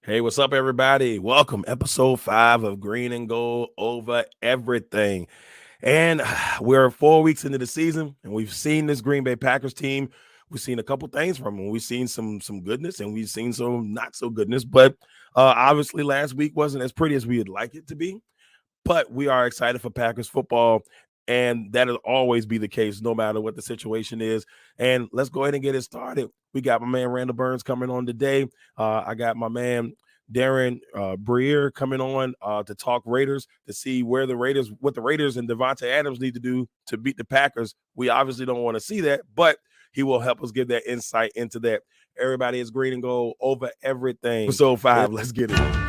Hey, what's up, everybody? Welcome, episode 5 of Green and Gold Over Everything. And we're 4 weeks into the season, and we've seen this Green Bay Packers team. We've seen a couple things from them. We've seen some goodness, and we've seen some not so goodness. But obviously, last week wasn't as pretty as we would like it to be. But we are excited for Packers football, and that'll always be the case no matter what the situation is. And let's go ahead and get it started. We got my man Randall Burns coming on today. I got my man Daren Briare coming on to talk Raiders, to see what the Raiders and Devontae Adams need to do to beat the Packers. We obviously don't want to see that, but he will help us give that insight into that. Everybody is green and gold over everything. Episode 5, let's get it.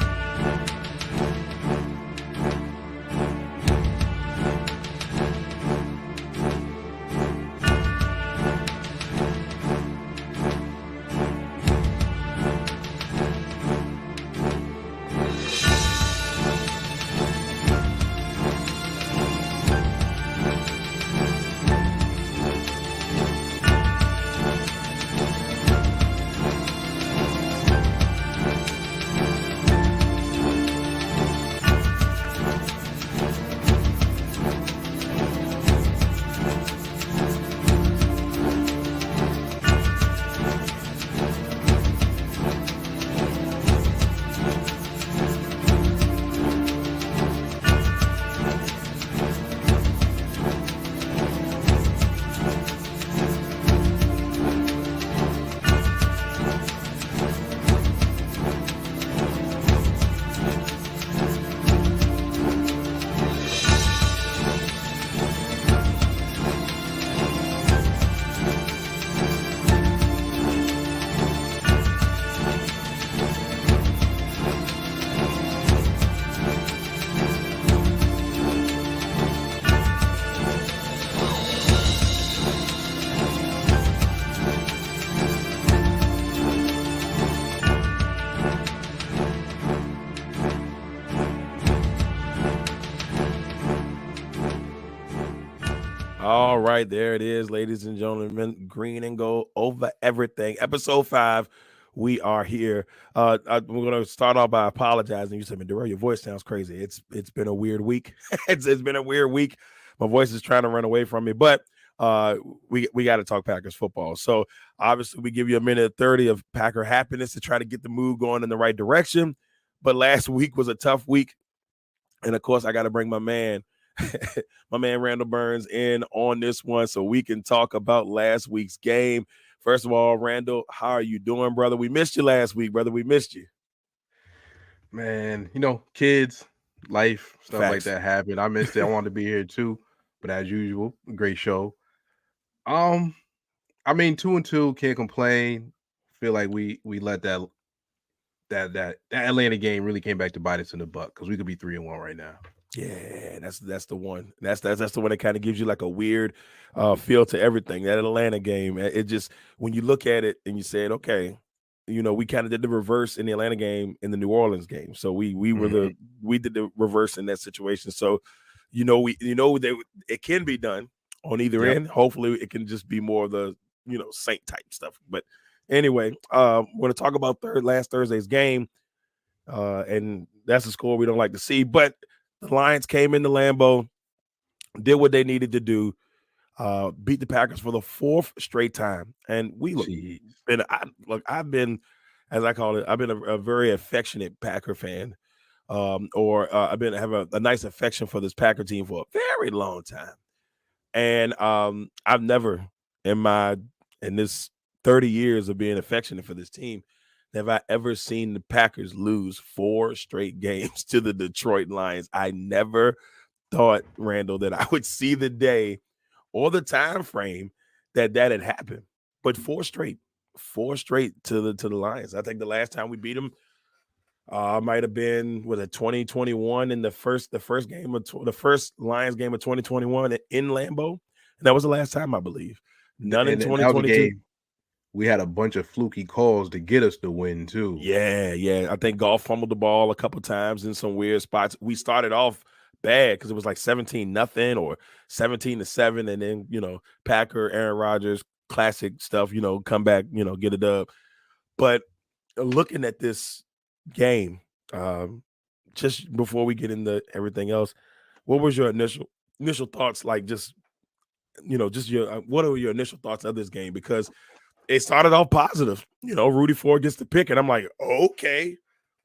All right, there it is, ladies and gentlemen. Green and gold over everything. Episode 5. We are here. We're going to start off by apologizing. You said, Darrell, your voice sounds crazy. It's been a weird week. it's been a weird week. My voice is trying to run away from me, but we got to talk Packers football. So obviously, we give you a minute 30 of Packer happiness to try to get the mood going in the right direction. But last week was a tough week, and of course, I got to bring my man. My man Randall Burns in on this one so we can talk about last week's game. First of all, Randall, how are you doing, brother? We missed you last week, brother. We missed you. Man, kids, life, stuff like Facts. that happen. I missed it. I wanted to be here too, but as usual, great show. I mean, 2-2, can't complain. Feel like we let that Atlanta game really came back to bite us in the butt because we could be 3-1 right now. Yeah, that's the one. That's the one that kind of gives you like a weird feel to everything. That Atlanta game, it just when you look at it and you said, okay, we kind of did the reverse in the Atlanta game in the New Orleans game. So we did the reverse in that situation. So that it can be done on either end. Hopefully, it can just be more of the Saint type stuff. But anyway, we're going to talk about last Thursday's game, and that's a score we don't like to see, but. The Lions came into Lambeau, did what they needed to do, beat the Packers for the 4th straight time. And I've been, as I call it, I've been a very affectionate Packer fan, I've been have a nice affection for this Packer team for a very long time. And I've never in this 30 years of being affectionate for this team, have I ever seen the Packers lose 4 straight games to the Detroit Lions. I never thought, Randall, that I would see the day or the time frame that had happened. But 4 straight to the Lions. I think the last time we beat them might have been 2021 in the first game of the first Lions game of 2021 in Lambeau. And that was the last time, I believe. None in 2022. We had a bunch of fluky calls to get us the win too. Yeah. I think Goff fumbled the ball a couple times in some weird spots. We started off bad because it was like 17-0 or 17-7, and then Packer, Aaron Rodgers, classic stuff. Come back, get a dub. But looking at this game. Just before we get into everything else, what was your initial thoughts? Like, just just your what are your initial thoughts of this game? Because it started off positive. Rudy Ford gets the pick, and I'm like, okay,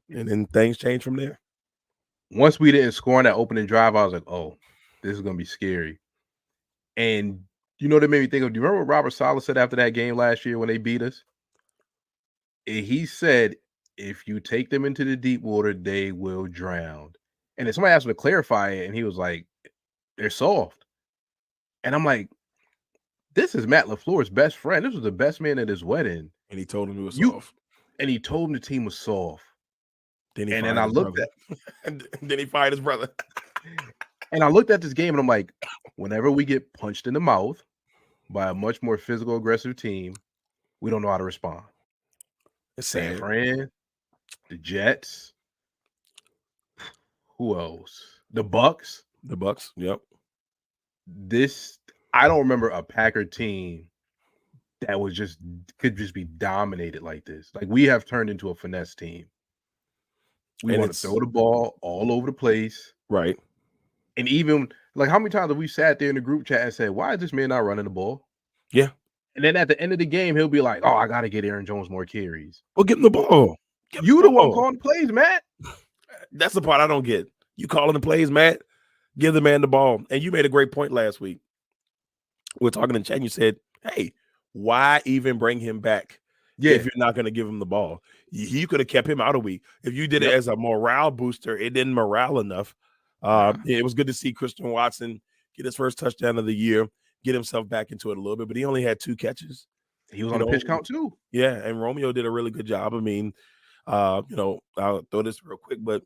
and then things change from there. Once we didn't score on that opening drive, I was like, oh, this is gonna be scary. And that made me think of. Do you remember what Robert Saleh said after that game last year when they beat us? He said, "If you take them into the deep water, they will drown." And then somebody asked him to clarify it, and he was like, "They're soft." And I'm like, "This is Matt LaFleur's best friend. This was the best man at his wedding." And he told him it was You soft. and he told him the team was soft. Then he And then fired I his looked brother. at And then he fired his brother. this game, and I'm like, whenever we get punched in the mouth by a much more physical, aggressive team, we don't know how to respond. It's San sad. Fran, the Jets, who else? The Bucks. The Bucks. Yep. I don't remember a Packer team that could just be dominated like this. Like, we have turned into a finesse team. We And want to it's throw the ball all over the place. right. And even like, how many times have we sat there in the group chat and said, why is this man not running the ball? Yeah. And then at the end of the game, he'll be like, oh, I got to get Aaron Jones more carries. Well, give him the ball. Give him You the the one ball. calling the plays, Matt. That's the part I don't get. You calling the plays, Matt? Give the man the ball. And you made a great point last week. We're talking in chat, and you said, hey, why even bring him back if you're not going to give him the ball? You could have kept him out a week. If you did it as a morale booster, it didn't morale enough. It was good to see Christian Watson get his first touchdown of the year, get himself back into it a little bit, but he only had 2 catches. He was on a pitch count too. Yeah, and Romeo did a really good job. I mean, I'll throw this real quick, but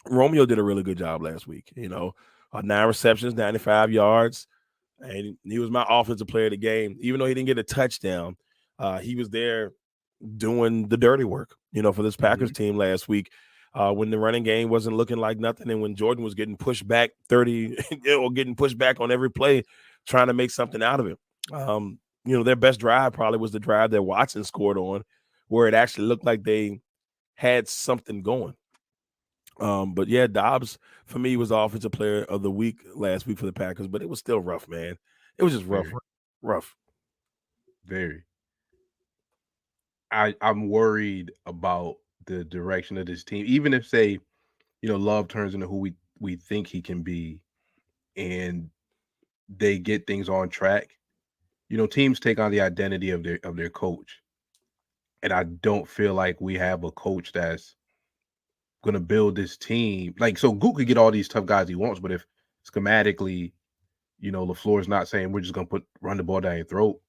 Romeo did a really good job last week. 9 receptions, 95 yards, and he was my offensive player of the game. Even though he didn't get a touchdown, he was there doing the dirty work, for this Packers team last week. When the running game wasn't looking like nothing, and when Jordan was getting pushed back 30, or getting pushed back on every play, trying to make something out of it. Their best drive probably was the drive that Watson scored on, where it actually looked like they had something going. But yeah, Dobbs for me was the offensive player of the week last week for the Packers, but it was still rough, man. It was just rough. Very. I'm worried about the direction of this team. Even if, say, Love turns into who we think he can be, and they get things on track. Teams take on the identity of their coach, and I don't feel like we have a coach that's going to build this team. Like, so Goot could get all these tough guys he wants, but if schematically, LaFleur's not saying we're just going to run the ball down your throat,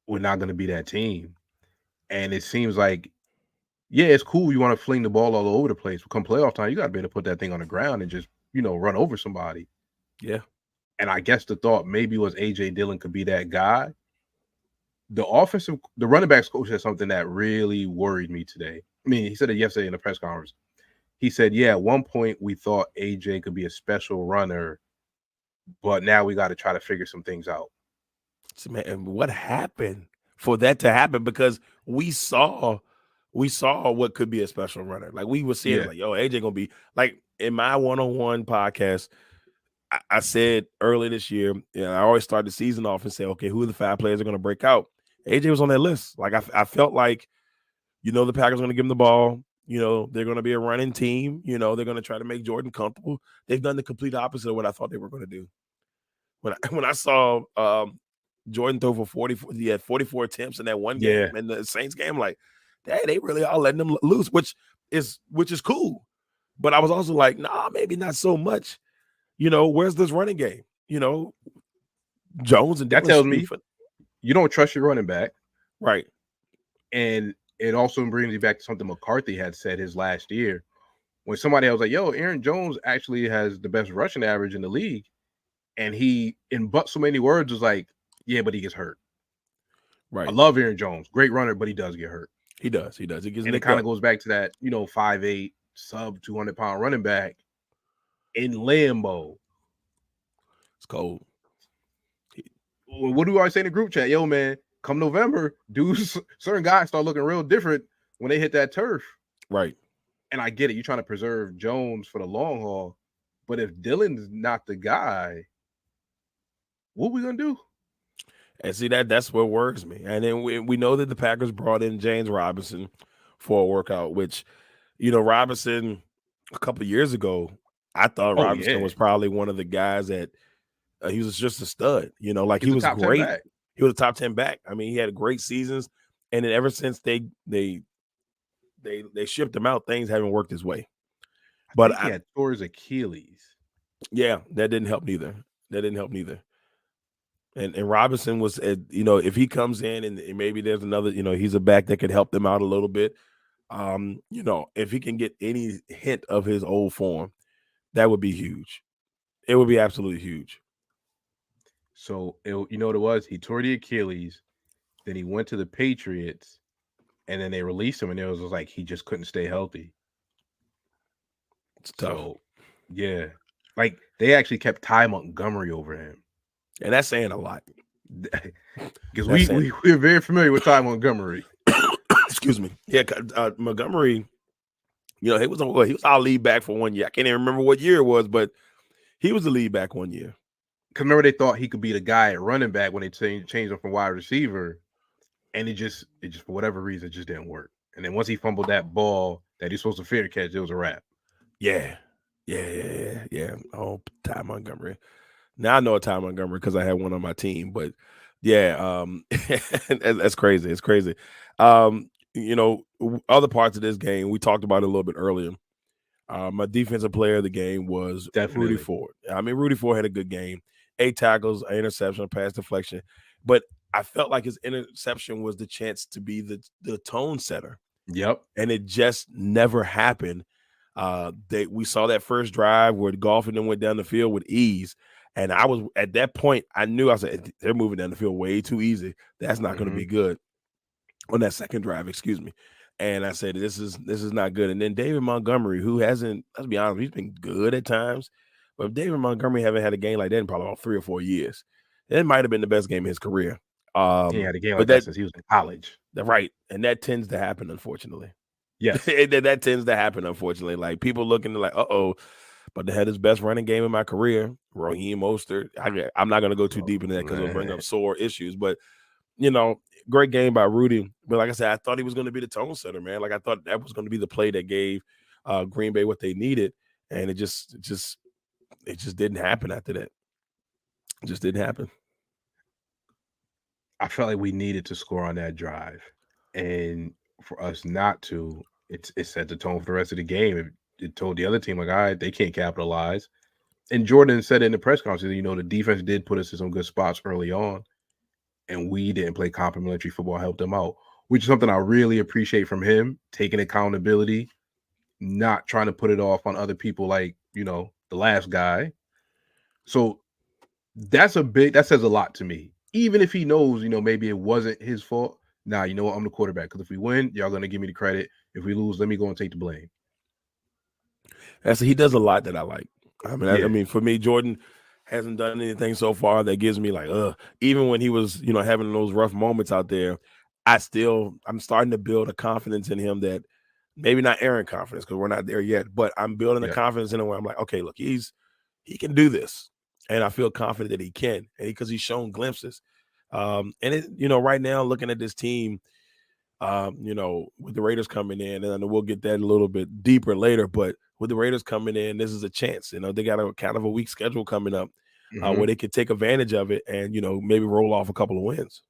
we're not going to be that team. And it seems like, yeah, it's cool. You want to fling the ball all over the place. Come playoff time, you got to be able to put that thing on the ground and just, run over somebody. Yeah. And I guess the thought maybe was A.J. Dillon could be that guy. The running backs coach said something that really worried me today. I mean, he said it yesterday in the press conference. He said, yeah, at one point we thought A.J. could be a special runner, but now we got to try to figure some things out. So, man, what happened for that to happen? Because we saw what could be a special runner. Like, we were seeing like, yo, AJ gonna be like, in my one-on-one podcast, I said early this year, I always start the season off and say, okay, who are the 5 players that are going to break out? AJ was on that list. Like, I felt like, the Packers are going to give him the ball. They're going to be a running team. They're going to try to make Jordan comfortable. They've done the complete opposite of what I thought they were going to do. When I saw Jordan throw for 44, he had 44 attempts in that one game, in the Saints game, like, hey, they really are letting them loose, which is cool. But I was also like, nah, maybe not so much. Where's this running game? Jones and that tells me you don't trust your running back. Right. And it also brings you back to something McCarthy had said his last year, when somebody else was like, yo, Aaron Jones actually has the best rushing average in the league. And he, in but so many words, was like, yeah, but he gets hurt. Right. I love Aaron Jones. Great runner, but he does get hurt. He does. He gets and it kind of goes back to that, 5'8", sub 200-pound running back in Lambeau. It's cold. What do I say in the group chat? Yo, man, come November, dudes, certain guys start looking real different when they hit that turf. Right. And I get it. You're trying to preserve Jones for the long haul. But if Dylan's not the guy, what we going to do? And see that's what worries me. And then we know that the Packers brought in James Robinson for a workout, which, Robinson a couple years ago, I thought Oh, Robinson yeah. was probably one of the guys that he was just a stud. Like he He's a was top 10 great. back. He was a top 10 back. I mean, he had great seasons, and then ever since they shipped him out, things haven't worked his way. I But think he had tore his Achilles. yeah, that didn't help neither. And Robinson was, if he comes in and maybe there's another, he's a back that could help them out a little bit. If he can get any hint of his old form, that would be huge. It would be absolutely huge. So, you know what it was? He tore the Achilles. Then he went to the Patriots, and then they released him, and it was like he just couldn't stay healthy. It's tough. So, yeah. Like, they actually kept Ty Montgomery over him. And that's saying a lot. Because we're very familiar with Ty Montgomery. Excuse me. Yeah, Montgomery, he was our lead back for 1 year. I can't even remember what year it was, but he was the lead back 1 year. Because remember, they thought he could be the guy at running back when they changed him from wide receiver, and it just for whatever reason, it just didn't work. And then once he fumbled that ball that he's supposed to fair catch, it was a wrap. Yeah. Oh, Ty Montgomery. Now I know a Ty Montgomery because I had one on my team, but yeah, that's crazy. It's crazy. Other parts of this game, we talked about it a little bit earlier. My defensive player of the game was Definitely Rudy Ford. I mean, Rudy Ford had a good game. 8 tackles, an interception, a pass deflection. But I felt like his interception was the chance to be the tone setter. Yep. And it just never happened. We saw that first drive where Goff and them went down the field with ease. And I was at that point, I said, they're moving down the field way too easy. That's not going to be good. On that second drive, excuse me. And I said, this is not good. And then David Montgomery, who hasn't, let's be honest, he's been good at times. But David Montgomery haven't had a game like that in probably about 3 or 4 years. It might have been the best game of his career. He had a game like that since he was in college. Right. And that tends to happen, unfortunately. Yes. that tends to happen, unfortunately. Like people looking like, but they had his best running game in my career, Raheem Mostert. I'm not going to go too deep into that because it'll bring up sore issues. But, great game by Rudy. But like I said, I thought he was going to be the tone setter, man. Like I thought that was going to be the play that gave Green Bay what they needed. And it just didn't happen after that. It just didn't happen. I felt like we needed to score on that drive. And for us not to, it set the tone for the rest of the game. It told the other team, like, all right, they can't capitalize. And Jordan said it in the press conference, the defense did put us in some good spots early on, and we didn't play complimentary football, helped them out, which is something I really appreciate from him, taking accountability, not trying to put it off on other people like, the last guy. So that says a lot to me. Even if he knows, maybe it wasn't his fault. Nah, you know what? I'm the quarterback. Because if we win, y'all going to give me the credit. If we lose, let me go and take the blame. He does a lot that I like. I mean, Yeah. I mean, for me, Jordan hasn't done anything so far that gives me like, even when he was, having those rough moments out there, I'm starting to build a confidence in him that maybe not Aaron confidence because we're not there yet, but I'm building a confidence in him where I'm like, okay, look, he can do this. And I feel confident that he can, and because he's shown glimpses. And it, right now looking at this team, with the Raiders coming in, and we'll get that a little bit deeper later, but with the Raiders coming in, this is a chance. They got a kind of a weak schedule coming up where they could take advantage of it and, maybe roll off a couple of wins.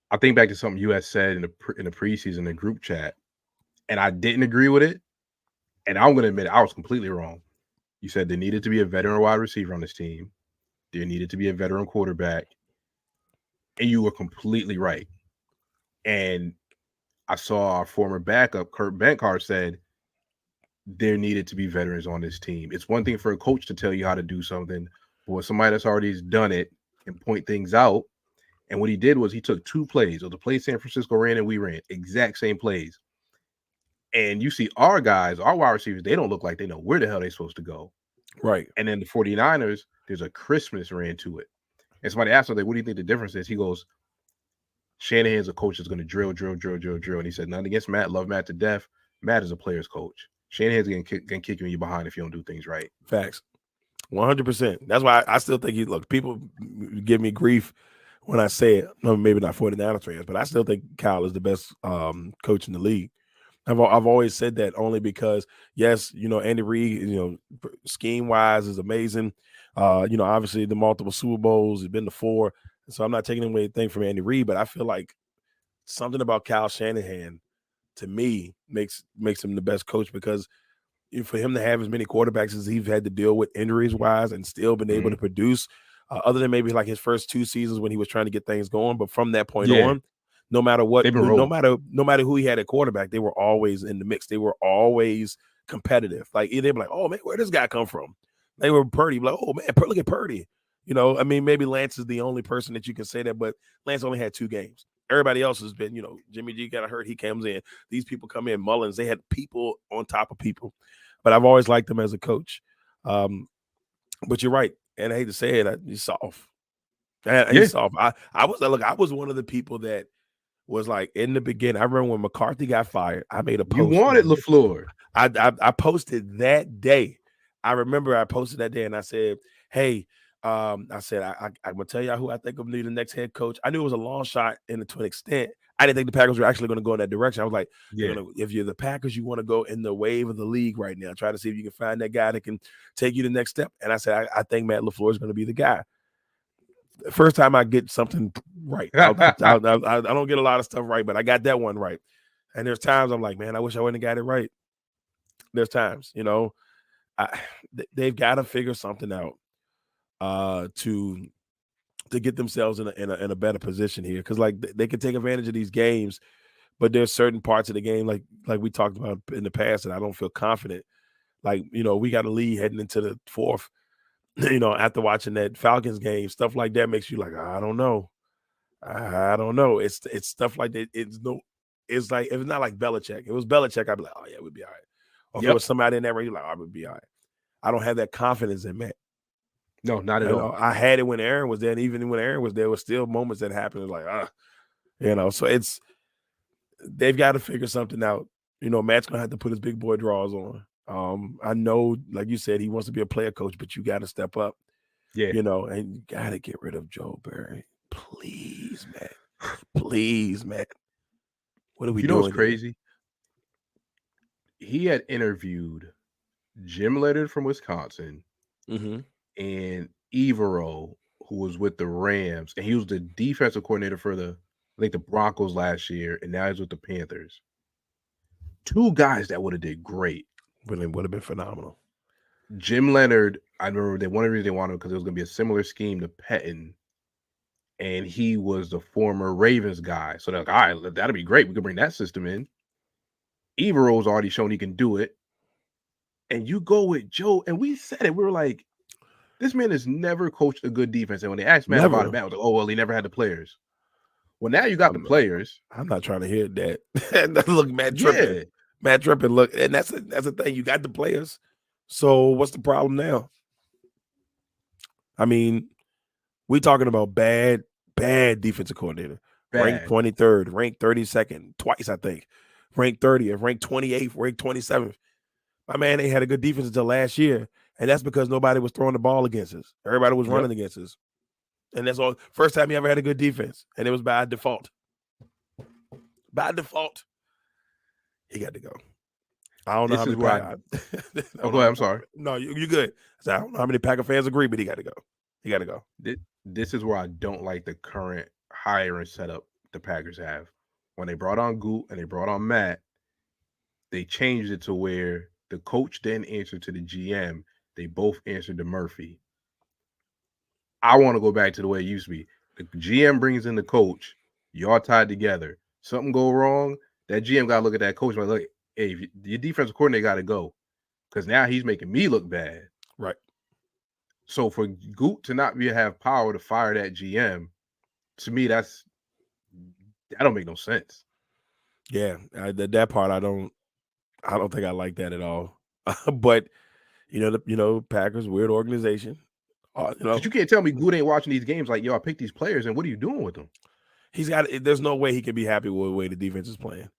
I think back to something you had said in the preseason in the group chat, and I didn't agree with it. And I'm going to admit I was completely wrong. You said there needed to be a veteran wide receiver on this team. There needed to be a veteran quarterback. And you were completely right. And I saw our former backup, Kurt Benkart, said there needed to be veterans on this team. It's one thing for a coach to tell you how to do something, but somebody that's already done it and point things out. And what he did was he took 2 plays, or the play San Francisco ran and we ran, exact same plays. And you see our guys, our wide receivers, they don't look like they know where the hell they're supposed to go. Right. And then the 49ers, there's a Christmas ran to it. And somebody asked him, like, what do you think the difference is? He goes, Shanahan's a coach that's going to drill. And he said, nothing against Matt, love Matt to death. Matt is a player's coach. Shanahan's gonna kick you in your behind if you don't do things right. Facts. 100%. That's why I still think people give me grief when I say it. No, maybe not 49ers fans, but I still think Kyle is the best coach in the league. I've always said that only because, yes, Andy Reid, scheme wise is amazing. Obviously the multiple Super Bowls, has been to 4. So I'm not taking away anything from Andy Reid, but I feel like something about Kyle Shanahan to me makes him the best coach, because for him to have as many quarterbacks as he's had to deal with injuries wise and still been able to produce, other than maybe like his first 2 seasons when he was trying to get things going. But from that point on, no matter what, They've been rolling. no matter who he had at quarterback, they were always in the mix. They were always competitive. Like they'd be like, oh man, where does this guy come from? They were Purdy, like, oh man, look at Purdy. I mean, maybe Lance is the only person that you can say that, but Lance only had 2 games. Everybody else has been, Jimmy G got hurt, he comes in. These people come in, Mullins, they had people on top of people. But I've always liked him as a coach. But you're right, and I hate to say it, he's soft. He's soft. I was one of the people that was like in the beginning. I remember when McCarthy got fired, I made a post. You wanted LaFleur. I posted that day. I remember I posted that day and I said, hey, I'm gonna tell y'all who I think will be the next head coach. I knew it was a long shot to an extent. I didn't think the Packers were actually going to go in that direction. I was like, if you're the Packers, you want to go in the wave of the league right now. Try to see if you can find that guy that can take you to the next step. And I said, I think Matt LaFleur is going to be the guy. The first time I get something right. I don't get a lot of stuff right, but I got that one right. And there's times I'm like, man, I wish I wouldn't have got it right. There's times, they've got to figure something out to get themselves in a better position here, because like they can take advantage of these games, but there's certain parts of the game like we talked about in the past that I don't feel confident. Like we got a lead heading into the 4th. After watching that Falcons game, stuff like that makes you like, I don't know. It's stuff like that. It's like, if it's not like Belichick. If it was Belichick, I'd be like, oh yeah, we'd be all right. Or if it was somebody in that range, like, I would be all right. I don't have that confidence in Matt. No, not at all. I had it when Aaron was there, and even when Aaron was there was still moments that happened like, so they've got to figure something out. Matt's gonna have to put his big boy draws on. I know, like you said, he wants to be a player coach, but you got to step up. Yeah. And you got to get rid of Joe Barry. Please, Matt. Please, Matt. What are we doing? You know what's crazy? He had interviewed Jim Leonard from Wisconsin and Evero, who was with the Rams, and he was the defensive coordinator for the Broncos last year, and now he's with the Panthers. 2 guys that would have did great. But it would have been phenomenal. Jim Leonard, I remember one of the reasons they wanted him because it was going to be a similar scheme to Pettin, and he was the former Ravens guy. So they're like, all right, that'll be great. We can bring that system in. Evero's already shown he can do it. And you go with Joe, and we said it. We were like, this man has never coached a good defense. And when they asked Matt about it, Matt was like, oh, well, he never had the players. Well, now you got the players. I'm not trying to hear that. Look, Matt tripping. Yeah. Matt tripping. Look, and that's the thing. You got the players. So what's the problem now? I mean, we talking about bad defensive coordinator. Ranked 23rd, ranked 32nd, twice, I think. Ranked 30th, ranked 28th, ranked 27th. My man ain't had a good defense until last year, and that's because nobody was throwing the ball against us. Everybody was running against us. And that's all. First time he ever had a good defense, and it was by default. By default, he got to go. I don't know how many. Go ahead. I'm sorry. No, you're good. I don't know how many Packer fans agree, but he got to go. He got to go. This is where I don't like the current hiring setup the Packers have. When they brought on Goot and they brought on Matt, they changed it to where the coach didn't answer to the GM. They both answered to Murphy. I want to go back to the way it used to be. The GM brings in the coach. Y'all tied together. Something go wrong, that GM got to look at that coach and like, hey, your defensive coordinator got to go because now he's making me look bad. Right. So for Goot to not have power to fire that GM, to me, that don't make no sense. Yeah, that part I don't think I like that at all. But Packers, weird organization. But you can't tell me Goot ain't watching these games like, yo, I picked these players and what are you doing with them? There's no way he can be happy with the way the defense is playing.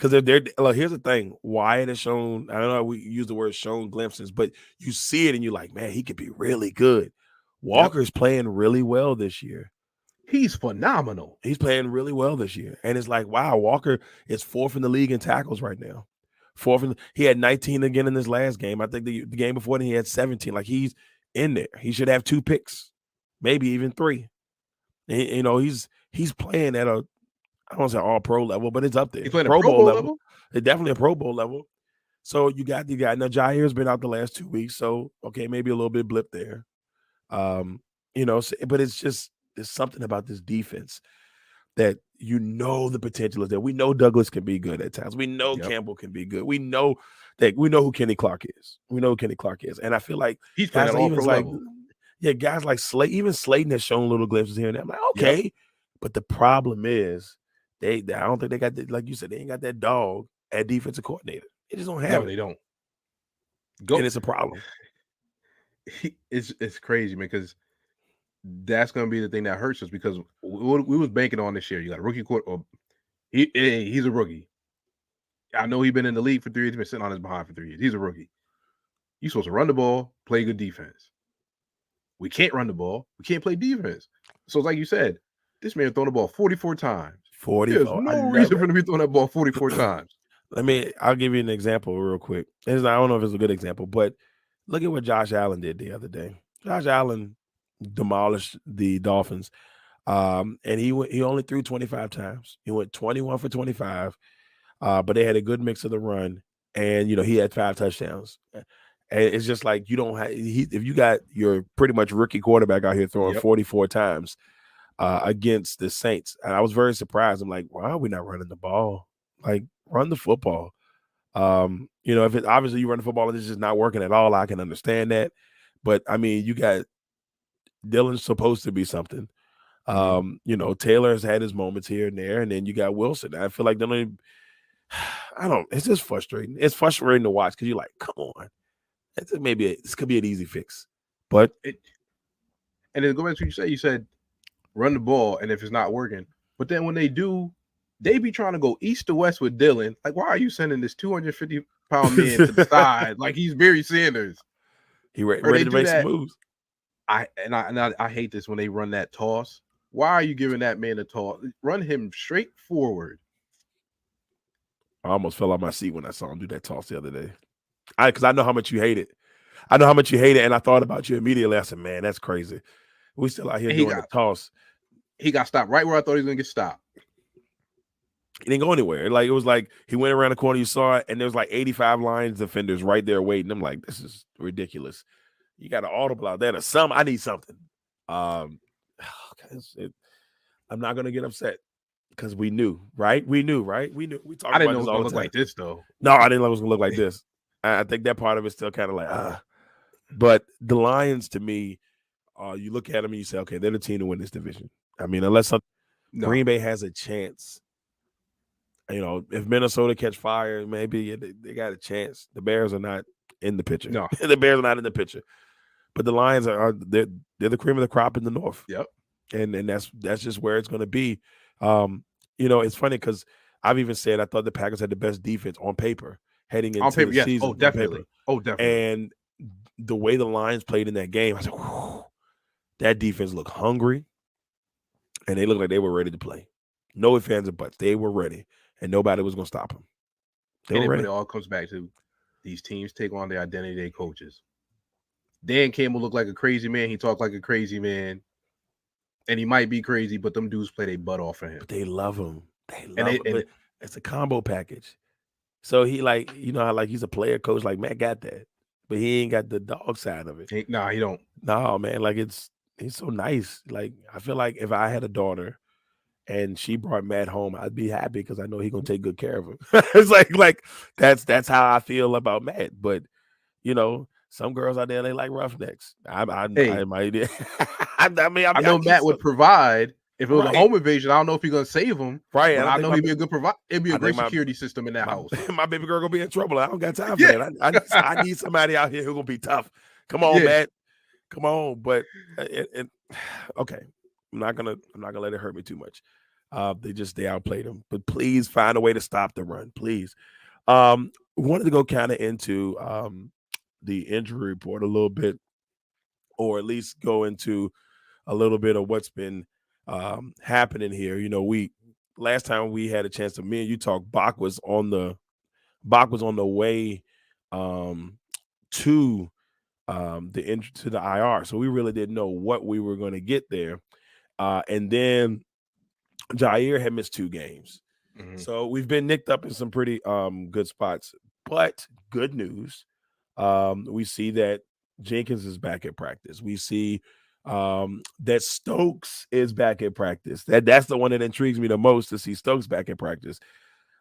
Because they're like, here's the thing. Wyatt has shown, I don't know, we use the word shown glimpses, but you see it and you're like, man, he could be really good. Walker's playing really well this year. He's phenomenal. He's playing really well this year. And it's like, wow, Walker is 4th in the league in tackles right now. He had 19 again in this last game. I think the game before then he had 17. Like, he's in there. He should have 2 picks, maybe even 3. He's playing at a, I don't want to say all pro level, but it's up there. He's playing Pro a Pro Bowl Bowl level. It's definitely a Pro Bowl level. So you got now Jair's been out the last 2 weeks. So okay, maybe a little bit blip there. But it's just, there's something about this defense that the potential is there. We know Douglas can be good at times. We know Campbell can be good. We know who Kenny Clark is. And I feel like he's playing at all pro level. Yeah, guys like Slayton, even Slayton has shown little glimpses here and there. I'm like, okay. But the problem is I don't think they got like you said, they ain't got that dog at defensive coordinator. They just don't have it. No, they don't. And it's a problem. It's crazy, man, because that's going to be the thing that hurts us, because we was banking on this year. You got a rookie quarterback. He's a rookie. I know he's been in the league for 3 years. He's been sitting on his behind for 3 years. He's a rookie. You're supposed to run the ball, play good defense. We can't run the ball. We can't play defense. So it's like you said, this man thrown the ball 44 times. 44. There's no reason for him to be throwing that ball 44 times. I'll give you an example real quick. I don't know if it's a good example, but look at what Josh Allen did the other day. Josh Allen demolished the Dolphins, and he only threw 25 times. He went 21 for 25, but they had a good mix of the run, and he had 5 touchdowns. And it's just like, you don't have if you got your pretty much rookie quarterback out here throwing 44 times against the Saints, and I was very surprised. I'm like, why are we not running the ball? Like, run the football. If it obviously you run the football and it's just not working at all, I can understand that. But I mean, you got Dylan's supposed to be something. Taylor's had his moments here and there, and then you got Wilson. I feel like it's just frustrating. It's frustrating to watch because you're like, come on. This could be an easy fix. But and then go back to what you said run the ball, and if it's not working. But then when they do, they be trying to go east to west with Dylan. Like, why are you sending this 250-pound man to the side like he's Barry Sanders? He ready to make some moves. I hate this when they run that toss. Why are you giving that man a toss? Run him straight forward. I almost fell out my seat when I saw him do that toss the other day. Because I know how much you hate it. And I thought about you immediately. I said, man, that's crazy. We still out here doing the toss. He got stopped right where I thought he was going to get stopped. He didn't go anywhere. Like, it was like he went around the corner, you saw it, and there was like 85 Lions defenders right there waiting. I'm like, this is ridiculous. You got an audible out there. I need something. I'm not going to get upset because we knew, right? We knew. We talked I didn't about know it this was all going to the look time. like this, though. No, I didn't know it was going to look like this. I think that part of it's still kind of like, But the Lions, to me, you look at them and you say, okay, they're the team to win this division. I mean, unless Green Bay has a chance. If Minnesota catch fire, maybe they got a chance. The Bears are not in the picture. No, the Bears are not in the picture. But the Lions they're the cream of the crop in the North. Yep. And that's just where it's going to be. It's funny because I've even said I thought the Packers had the best defense on paper heading into the season. Oh, definitely. And the way the Lions played in that game, I was like, whew, that defense looked hungry, and they looked like they were ready to play. No ifs, ands, or buts. They were ready, and nobody was going to stop them. They were ready. It all comes back to these teams take on the identity of their coaches. Dan Campbell looked like a crazy man. He talked like a crazy man. And he might be crazy, but them dudes play their butt off for him. But they love him. But it's a combo package. So he how he's a player coach, like Matt got that. But he ain't got the dog side of it. He don't. No, man. Like he's so nice. Like, I feel like if I had a daughter and she brought Matt home, I'd be happy because I know he's gonna take good care of him. It's like that's how I feel about Matt. But some girls out there, they like roughnecks. I know Matt would provide. If it was a home invasion, I don't know if he's gonna save him. Right. But I know he'd be a good provider. It'd be a great security system in that house. My baby girl gonna be in trouble. I don't got time for that. I need somebody out here who gonna be tough. Come on, Matt. Come on. But okay. I'm not gonna let it hurt me too much. They outplayed them. But please find a way to stop the run, please. Wanted to go kind of into the injury report a little bit, or at least go into a little bit of what's been happening here. We last time we had a chance to me and you talk, Bach was on the way um, to to the IR, so we really didn't know what we were going to get there. And then Jair had missed 2 games, Mhm. so we've been nicked up in some pretty good spots. But good news, we see that Jenkins is back at practice. We see that Stokes is back at practice. That's the one that intrigues me the most, to see Stokes back at practice.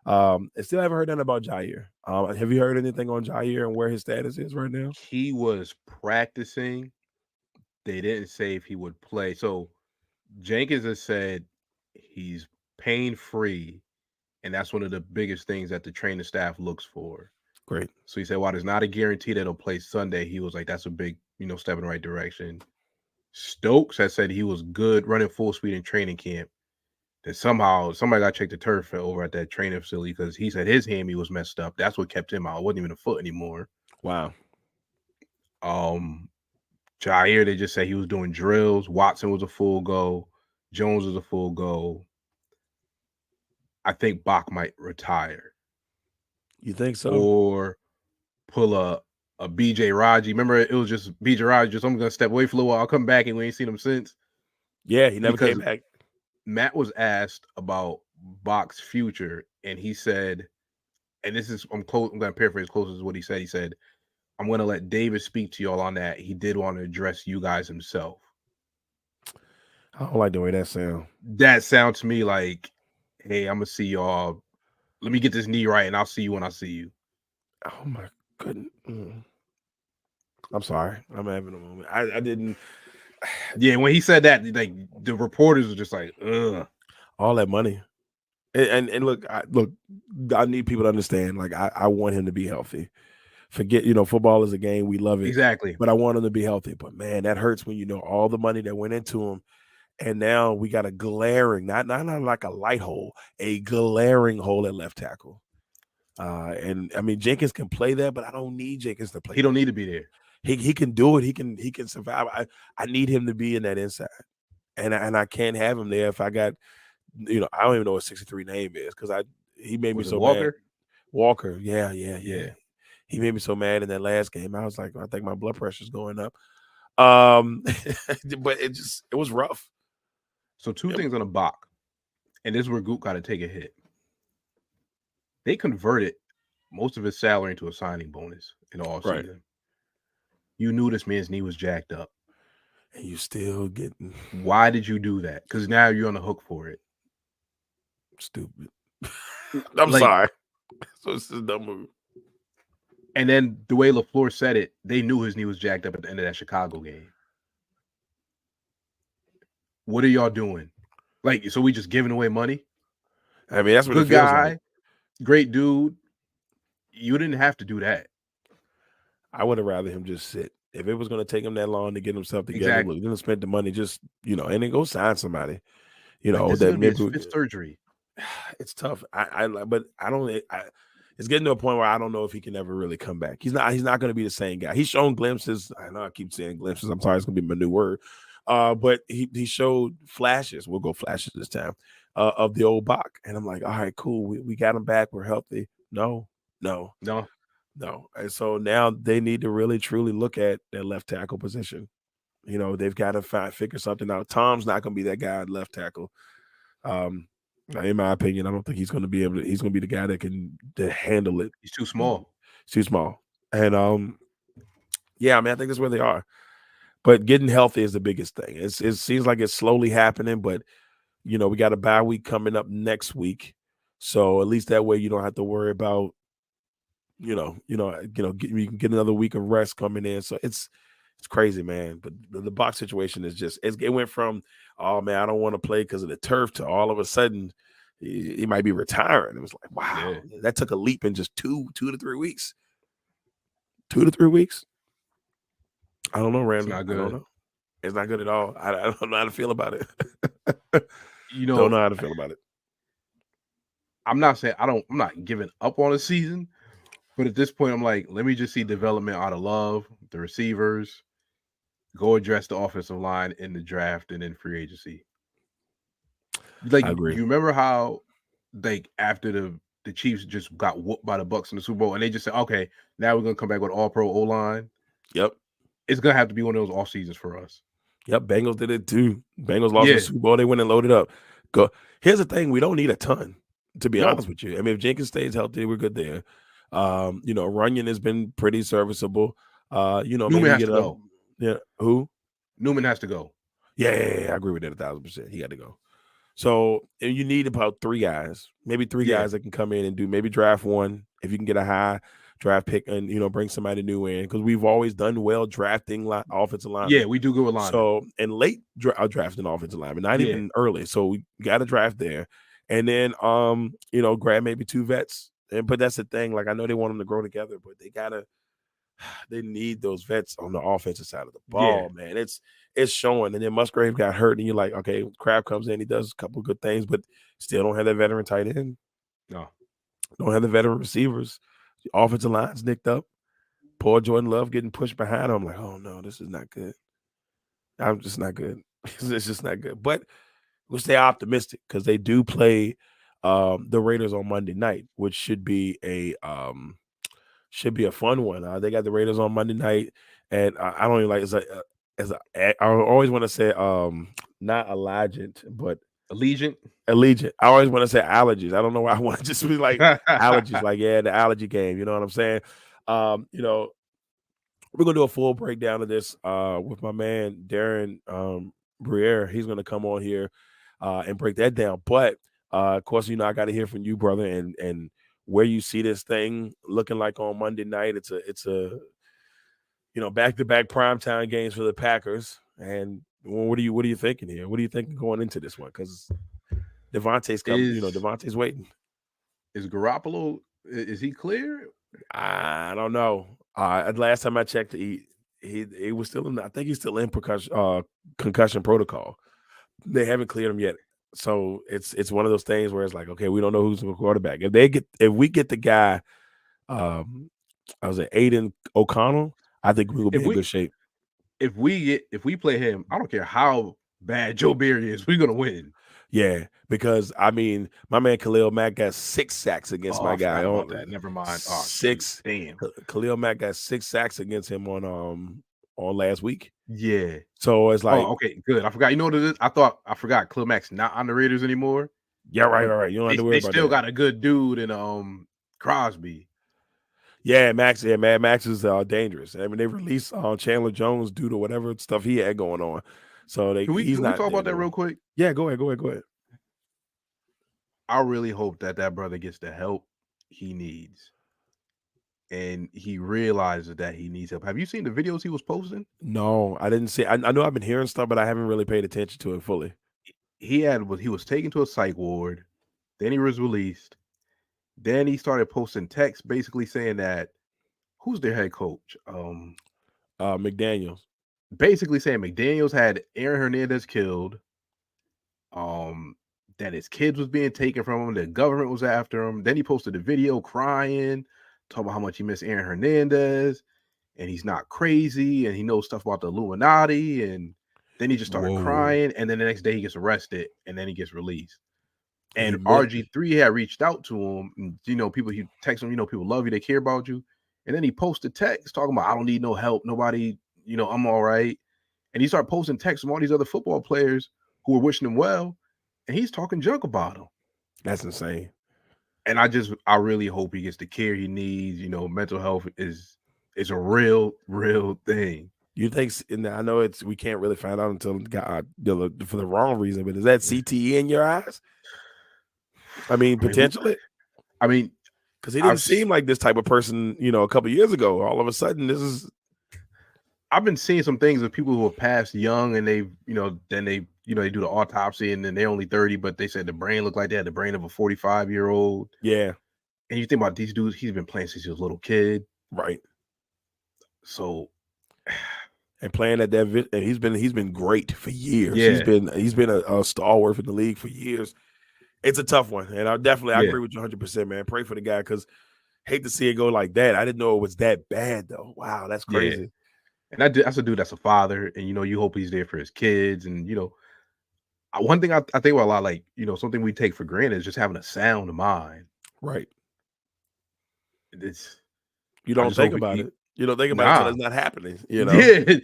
I still haven't heard nothing about Jair. Have you heard anything on Jair and where his status is right now? He was practicing. They didn't say if he would play. So Jenkins has said he's pain free, and that's one of the biggest things that the training staff looks for. Great. So he said, while there's not a guarantee that he'll play Sunday, he was like, that's a big, step in the right direction. Stokes has said he was good running full speed in training camp. That somehow somebody got checked the turf over at that training facility because he said his hammy was messed up. That's what kept him out. It wasn't even a foot anymore. Wow. Um, Jair, they just said he was doing drills. Watson was a full go. Jones was a full go. I think Bach might retire You think so? or pull a BJ Raji. Remember, it was just BJ Raji. Just I'm gonna step away for a little while. I'll come back, and we ain't seen him since. Yeah, he never came Because back. Matt was asked about Bach's future, and he said, and this is I'm gonna paraphrase close as what he said. He said, "I'm gonna let David speak to y'all on that. He did want to address you guys himself." I don't like the way that sounds. That sounds to me like, "Hey, I'm gonna see y'all. Let me get this knee right, and I'll see you when I see you." Oh my goodness. I'm sorry. I'm having a moment. I didn't. Yeah, when he said that, like the reporters were just like, "Ugh." All that money. And look, I need people to understand. Like, I want him to be healthy. Forget, football is a game. We love it, Exactly. but I want him to be healthy. But man, that hurts when you know all the money that went into him, and now we got a glaring, not like a light hole, a glaring hole at left tackle. And I mean, Jenkins can play that, but I don't need Jenkins to play He don't that. need to be there. He can do it. He can survive. I need him to be in that inside, and I can't have him there if I got, I don't even know what 63 name is, because he made me Was it so mad. Walker? Walker, yeah. Yeah. He made me so mad in that last game. I was like, I think my blood pressure's going up. But it was rough. So two Yep. things on a Bach, and this is where Gook got to take a hit. They converted most of his salary into a signing bonus in the Right. offseason. You knew this man's knee was jacked up. And you still getting Why did you do that? Because now you're on the hook for it. stupid. I'm Like, sorry. So this is a dumb move. and then the way LaFleur said it, they knew his knee was jacked up at the end of that Chicago game. What are y'all doing? Like, so we just giving away money? I mean, that's what it Good feels like. guy, great dude. You didn't have to do that. I would have rather him just sit. If it was going to take him that long to get himself together, look, Exactly. then spend the money, just, and then go sign somebody, Like, this is that gonna be his maybe fifth surgery. it's tough. But I don't. It's getting to a point where I don't know if he can ever really come back. He's not going to be the same guy. He's shown glimpses. I know I keep saying glimpses. I'm sorry, it's going to be my new word. But he showed flashes. We'll go flashes this time, of the old Bach, and I'm like, all right, cool. We got him back. We're healthy. No. No. And so now they need to really truly look at their left tackle position. They've got to figure something out. Tom's not going to be that guy at left tackle. In my opinion, I don't think he's going to be able to. He's going to be the guy that can handle it. He's too small. He's too small. And yeah, I mean, I think that's where they are. But getting healthy is the biggest thing. It seems like it's slowly happening, but we got a bye week coming up next week, so at least that way you don't have to worry about you can get another week of rest coming in. So it's crazy, man. But the box situation is just it went from, oh man, I don't want to play because of the turf, to all of a sudden he might be retiring. It was like, wow, Yeah. that took a leap in just 2 to 3 weeks. 2 to 3 weeks. I don't know, It's Randall. not I don't good. know. It's not good at all. I don't know how to feel about it. You Don't know, know how to feel about it. I'm not saying I'm not giving up on the season, but at this point, I'm like, let me just see development out of Love, the receivers, go address the offensive line in the draft and in free agency. Like, I agree. you remember how, like, after the Chiefs just got whooped by the Bucks in the Super Bowl, and they just said, okay, now we're gonna come back with all pro O line. Yep. It's gonna have to be one of those off seasons for us. Yep. Bengals did it too. Bengals lost in the Yeah, Super Bowl. They went and loaded up. Go. Here's the thing: we don't need a ton, to be no, honest with you. I mean, if Jenkins stays healthy, we're good there. Runyon has been pretty serviceable. Newman Maybe has get to up. go. Yeah. Who? Newman has to go. Yeah. I agree with that 1,000%. He got to go. So and you need about 3 guys, maybe 3 Yeah, guys that can come in and do maybe draft one if you can get a high draft pick and bring somebody new in because we've always done well drafting offensive yeah, linemen. we do good with linemen. So and late drafting offensive linemen, not Yeah, even early. So we got to draft there, and then grab maybe 2 vets. But that's the thing. Like I know they want them to grow together, but they need those vets on the offensive side of the yeah, ball, man. It's showing. And then Musgrave got hurt, and you're like, okay, Crab comes in, he does a couple of good things, but still don't have that veteran tight end. no, Don't have the veteran receivers. The offensive line's nicked up. Poor Jordan Love getting pushed behind him. I'm like, oh no, this is not good. I'm just not good. It's just not good. But we'll stay optimistic because they do play the Raiders on Monday night, which should be a fun one. They got the Raiders on Monday night, and I don't even like I always want to say not Allegiant, but Allegiant. Allegiant. I always want to say allergies. I don't know why I want to just be like allergies, like the allergy game. You know what I'm saying? Um, you know, we're gonna do a full breakdown of this with my man Daren Briare. He's gonna come on here and break that down. But of course, I got to hear from you, brother, and where you see this thing looking like on Monday night. It's a back-to-back primetime games for the Packers. And what are you thinking here? What are you thinking going into this one? Because is Devontae's waiting. is Garoppolo? Is he clear? I don't know. Last time I checked, he was still in. I think he's still in concussion protocol. They haven't cleared him yet. So it's one of those things where it's like, okay, we don't know who's the quarterback. If we get the guy, I was at Aiden O'Connell, I think we will If be in we good shape. if we play him, I don't care how bad Joe Barry is, we're gonna win. Yeah, because I mean, my man Khalil Mack got 6 sacks against Oh, my I guy. forgot about that. Never mind. Oh shoot. 6. Damn. Khalil Mack got 6 sacks against him on last week. Yeah. So it's like, Oh, okay, good. I forgot. You know what it is? I forgot Khalil Mack's not on the Raiders anymore, yeah, right, but right, right. You don't have to worry they about still that. got a good dude in Crosby. Yeah, Max. Yeah, Max is dangerous. I mean, they released Chandler Jones due to whatever stuff he had going on. So he's Can we not talk there about that real anymore. quick? Yeah, go ahead. I really hope that brother gets the help he needs, and he realizes that he needs help. Have you seen the videos he was posting? No, I didn't see. I know I've been hearing stuff, but I haven't really paid attention to it fully. He was taken to a psych ward, then he was released. Then he started posting texts basically saying that who's their head coach? McDaniels. Basically saying McDaniels had Aaron Hernandez killed, that his kids was being taken from him, the government was after him. Then he posted a video crying, talking about how much he missed Aaron Hernandez, and he's not crazy, and he knows stuff about the Illuminati, and then he just started Whoa. crying, and then the next day he gets arrested, and then he gets released. He And looked. RG3 had reached out to him, and people he texted him, people love you, they care about you. And then he posted text talking about, I don't need no help, nobody, I'm all right. And he started posting texts from all these other football players who were wishing him well, and he's talking junk about him. That's insane. And I really hope he gets the care he needs. Mental health is a real thing. You think? And I know we can't really find out until God for the wrong reason. But is that CTE in your eyes? I mean, I mean, potentially. I mean, Because he didn't I've seem like this type of person, a couple years ago. All of a sudden, this is. I've been seeing some things with people who have passed young, and then they do the autopsy, and then they're only 30, but they said the brain looked like they had the brain of a 45-year-old. Yeah. And you think about these dudes, he's been playing since he was a little kid. Right. So and playing at that, and he's been great for years. He's Yeah, been a stalwart in the league for years. It's a tough one, and I yeah, agree with you 100%, man. Pray for the guy because hate to see it go like that. I didn't know it was that bad though. Wow, that's yeah. crazy. And that's a dude that's a father, and you hope he's there for his kids, and one thing I think about a lot, like something we take for granted is just having a sound mind. Right. It's You I don't just think hope about he it. You don't think about it until nah, it's not happening. yeah,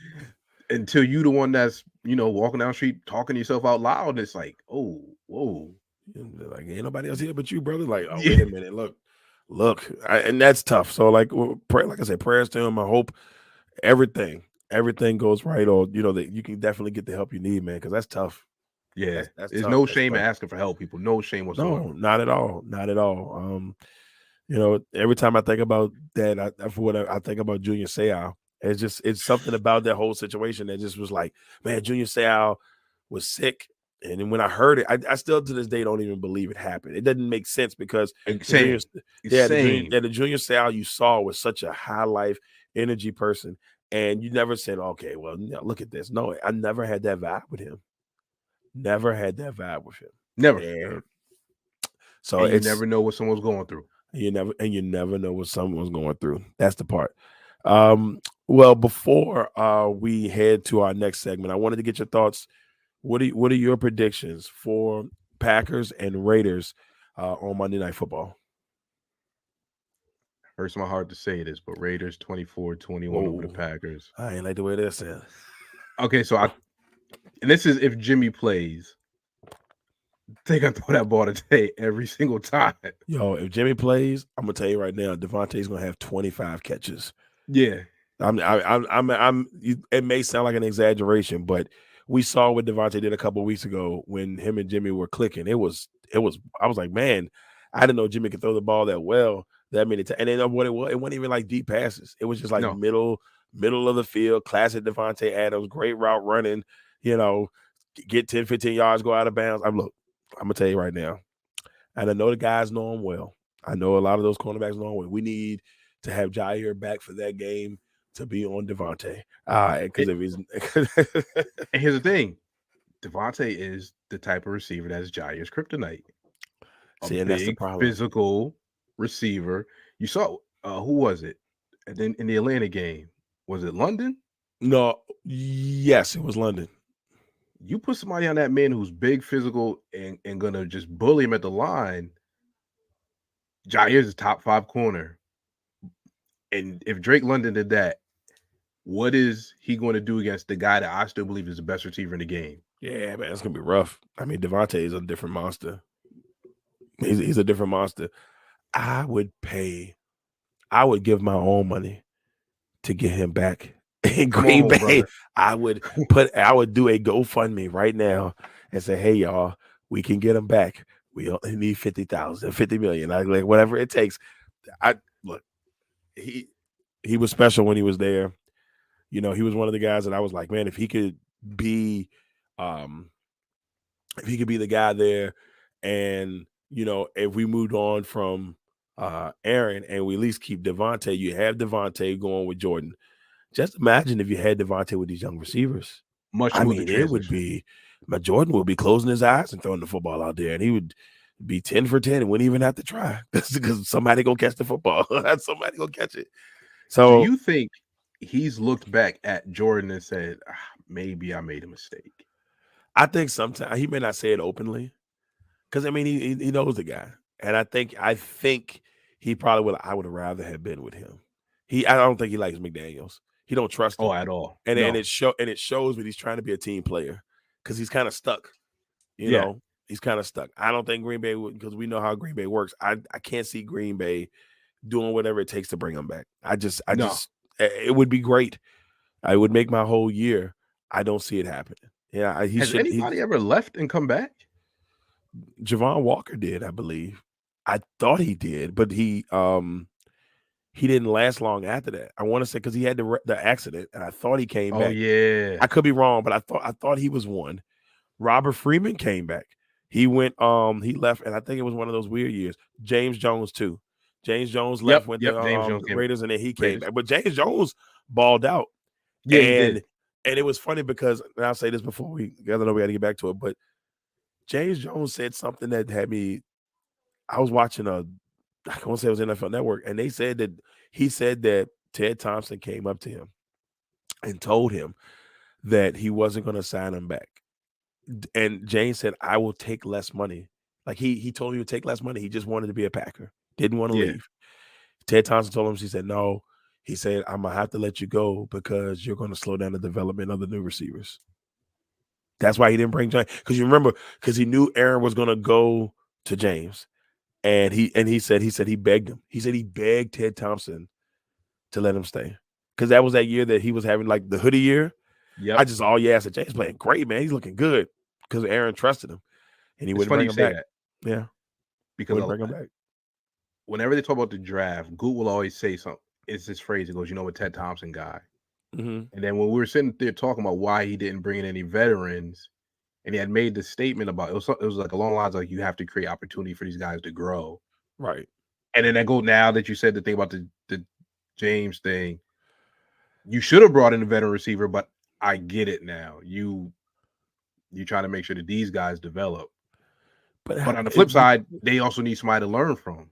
until you the one that's walking down the street talking to yourself out loud. It's like, oh, whoa, And they're like, ain't nobody else here but you, brother. Like, oh, wait yeah, a minute, look, and that's tough. So, like, pray, like I said, prayers to him. I hope everything goes right, or that you can definitely get the help you need, man, because that's tough. yeah. That's There's tough. no That's shame in tough. asking for help, people. No shame No, whatsoever. not at all, not at all. Every time I think about that, I think about Junior Seau. It's something about that whole situation that just was like, man, Junior Seau was sick. And then when I heard it, I still to this day don't even believe it happened. It doesn't make sense because the junior, Same, same. the junior Seau you saw was such a high life energy person, and you never said, okay, well, look at this. No, I never had that vibe with him. Never had that vibe with him, Never, and never. so And you it's never know what someone's going through. you never know what someone's going through. That's the part. Well, before we head to our next segment, I wanted to get your thoughts. What are your predictions for Packers and Raiders on Monday Night Football? Hurts my heart to say this, but Raiders 24-21 over the Oh, Packers. I ain't like the way that sounds. Okay, so and this is if Jimmy plays. They gonna throw that ball today every single time. Yo, if Jimmy plays, I'm gonna tell you right now, Devontae's gonna have 25 catches. Yeah. It may sound like an exaggeration, but we saw what Devontae did a couple of weeks ago when him and Jimmy were clicking. It was. I was like, man, I didn't know Jimmy could throw the ball that well that many times. And then what it was, it wasn't even like deep passes. It was just like No. middle of the field, classic Devontae Adams, great route running. You know, get 10, 15 yards, go out of bounds. I'm gonna tell you right now, and I know the guys know him well. I know a lot of those cornerbacks know him well. We need to have Jair back for that game to be on Devontae. Because if he's And here's the thing. Devontae is the type of receiver that's Jair's kryptonite. A see, and that's the big problem. physical receiver. You saw who was it? And then in the Atlanta game, was it London? No, yes, it was London. You put somebody on that man who's big, physical, and gonna just bully him at the line. Jair's a top 5 corner. And if Drake London did that, what is he going to do against the guy that I still believe is the best receiver in the game? Yeah, man, it's gonna be rough. I mean, Devontae is a different monster. He's a different monster. I would give my own money to get him back in Come on Green home, Bay. brother. I would do a GoFundMe right now and say, hey, y'all, we can get him back. We only need 50,000, 50 million. I like whatever it takes. I look, he was special when he was there. He was one of the guys that I was like, man, be um if he could be the guy there, and if we moved on from Aaron and we at least keep Devontae, you have Devontae going with Jordan. Just imagine if you had Devontae with these young receivers. Much I smoother mean, it would transition. be my Jordan would be closing his eyes and throwing the football out there, and he would be 10 for 10 and wouldn't even have to try because somebody gonna catch the football. Somebody gonna catch it. Do So you think he's looked back at Jordan and said, maybe I made a mistake? I think sometimes he may not say it openly, because I mean he knows the guy, and I think he probably would. I would have rather have been with him. I don't think he likes McDaniels. He don't trust Oh, him, at all? and No. it shows when he's trying to be a team player because he's kind of stuck. Yeah. He's kind of stuck. I don't think Green Bay would, because we know how Green Bay works. I can't see Green Bay doing whatever it takes to bring him back. No. It would be great. I would make my whole year. I don't see it happening. Yeah, he Has should. anybody ever left and come back? Javon Walker did, I believe. I thought he did, but he didn't last long after that. I want to say because he had the accident, and I thought he came Oh, back. yeah. I could be wrong, but I thought he was one. Robert Freeman came back. He went he left, and I think it was one of those weird years. James Jones too. James Jones left, Yep. went to Yep. James Jones came. Raiders, and then he came Raiders. back. But James Jones balled out, Yeah, he and did. And it was funny because, and I'll say this before we got to get back to it, but James Jones said something that had me. I was watching I won't say it was NFL Network, and they said that he said that Ted Thompson came up to him and told him that he wasn't going to sign him back. And James said, "I will take less money." Like he told him to take less money. He just wanted to be a Packer, didn't want to Yeah. leave. Ted Thompson told him, he said, "No." He said, "I'm gonna have to let you go because you're going to slow down the development of the new receivers." That's why he didn't bring James, because you remember, because he knew Aaron was going to go to James, and he said he begged him. He said he begged Ted Thompson to let him stay, because that was that year that he was having like the hoodie year. I Yep. just I said James playing great, man. He's looking good, because Aaron trusted him, and he It's wouldn't funny bring you him say back. that Yeah, because wouldn't bring him back. whenever they talk about the draft, Goot will always say something. It's this phrase. He goes, "You know, a Ted Thompson guy." Mm-hmm. And then when we were sitting there talking about why he didn't bring in any veterans, and he had made the statement about it was like along the lines like you have to create opportunity for these guys to grow. Right. And then I go now that you said the thing about the James thing, you should have brought in a veteran receiver, but I get it now. You trying to make sure that these guys develop. But on the flip side, they also need somebody to learn from.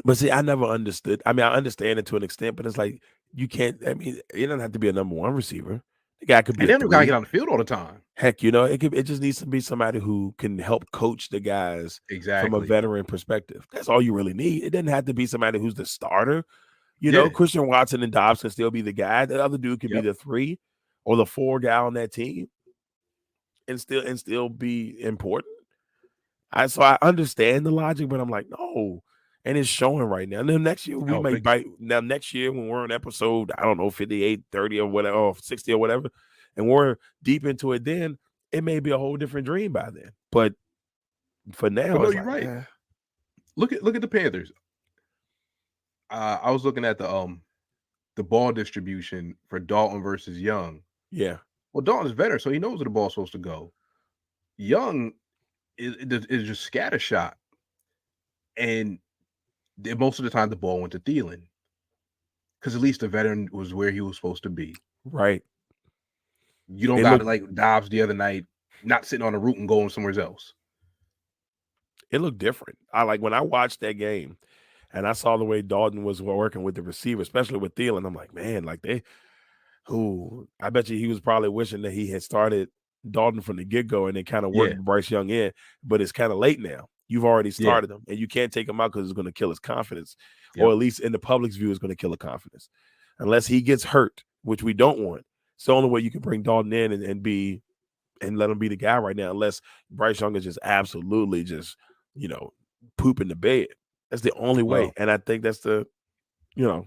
But see, I never understood. I mean, I understand it to an extent, but it's like you can't. I mean, it doesn't have to be a number one receiver. The guy could be And a then we gotta get three. on the field all the time. Heck, it just needs to be somebody who can help coach the guys from a Exactly. veteran perspective. That's all you really need. It doesn't have to be somebody who's the starter. Yeah. Christian Watson and Dobbs can still be the guy. The other dude could be Yep. the 3 or the 4 guy on that team, and still be important. So I understand the logic, but I'm like, no. And it's showing right now. And then next year we Oh, may big bite. Now next year when we're on episode, I don't know, 58, 30 or whatever, or 60 or whatever, and we're deep into it, then it may be a whole different dream by then. But for now, But no, it's you're like, right. Look at the Panthers. I was looking at the ball distribution for Dalton versus Young. yeah, Well, Dalton's veteran, so he knows where the ball's supposed to go. Young is just scattershot, and most of the time the ball went to Thielen because at least the veteran was where he was supposed to be. right. You don't It got to looked like Dobbs the other night, not sitting on a route and going somewhere else. it looked different. I like when I watched that game and I saw the way Dalton was working with the receiver, especially with Thielen. I'm like, man, like I bet you he was probably wishing that he had started Dalton from the get-go and then kind of Yeah, worked Bryce Young in, but it's kind of late now. You've already yeah, started him, and you can't take him out because it's going to kill his confidence, or yep. at least in the public's view, it's going to kill the confidence. Unless he gets hurt, which we don't want. It's the only way you can bring Dalton in and let him be the guy right now, unless Bryce Young is just absolutely just, pooping the bed. That's the only way. Well, And I think that's you know,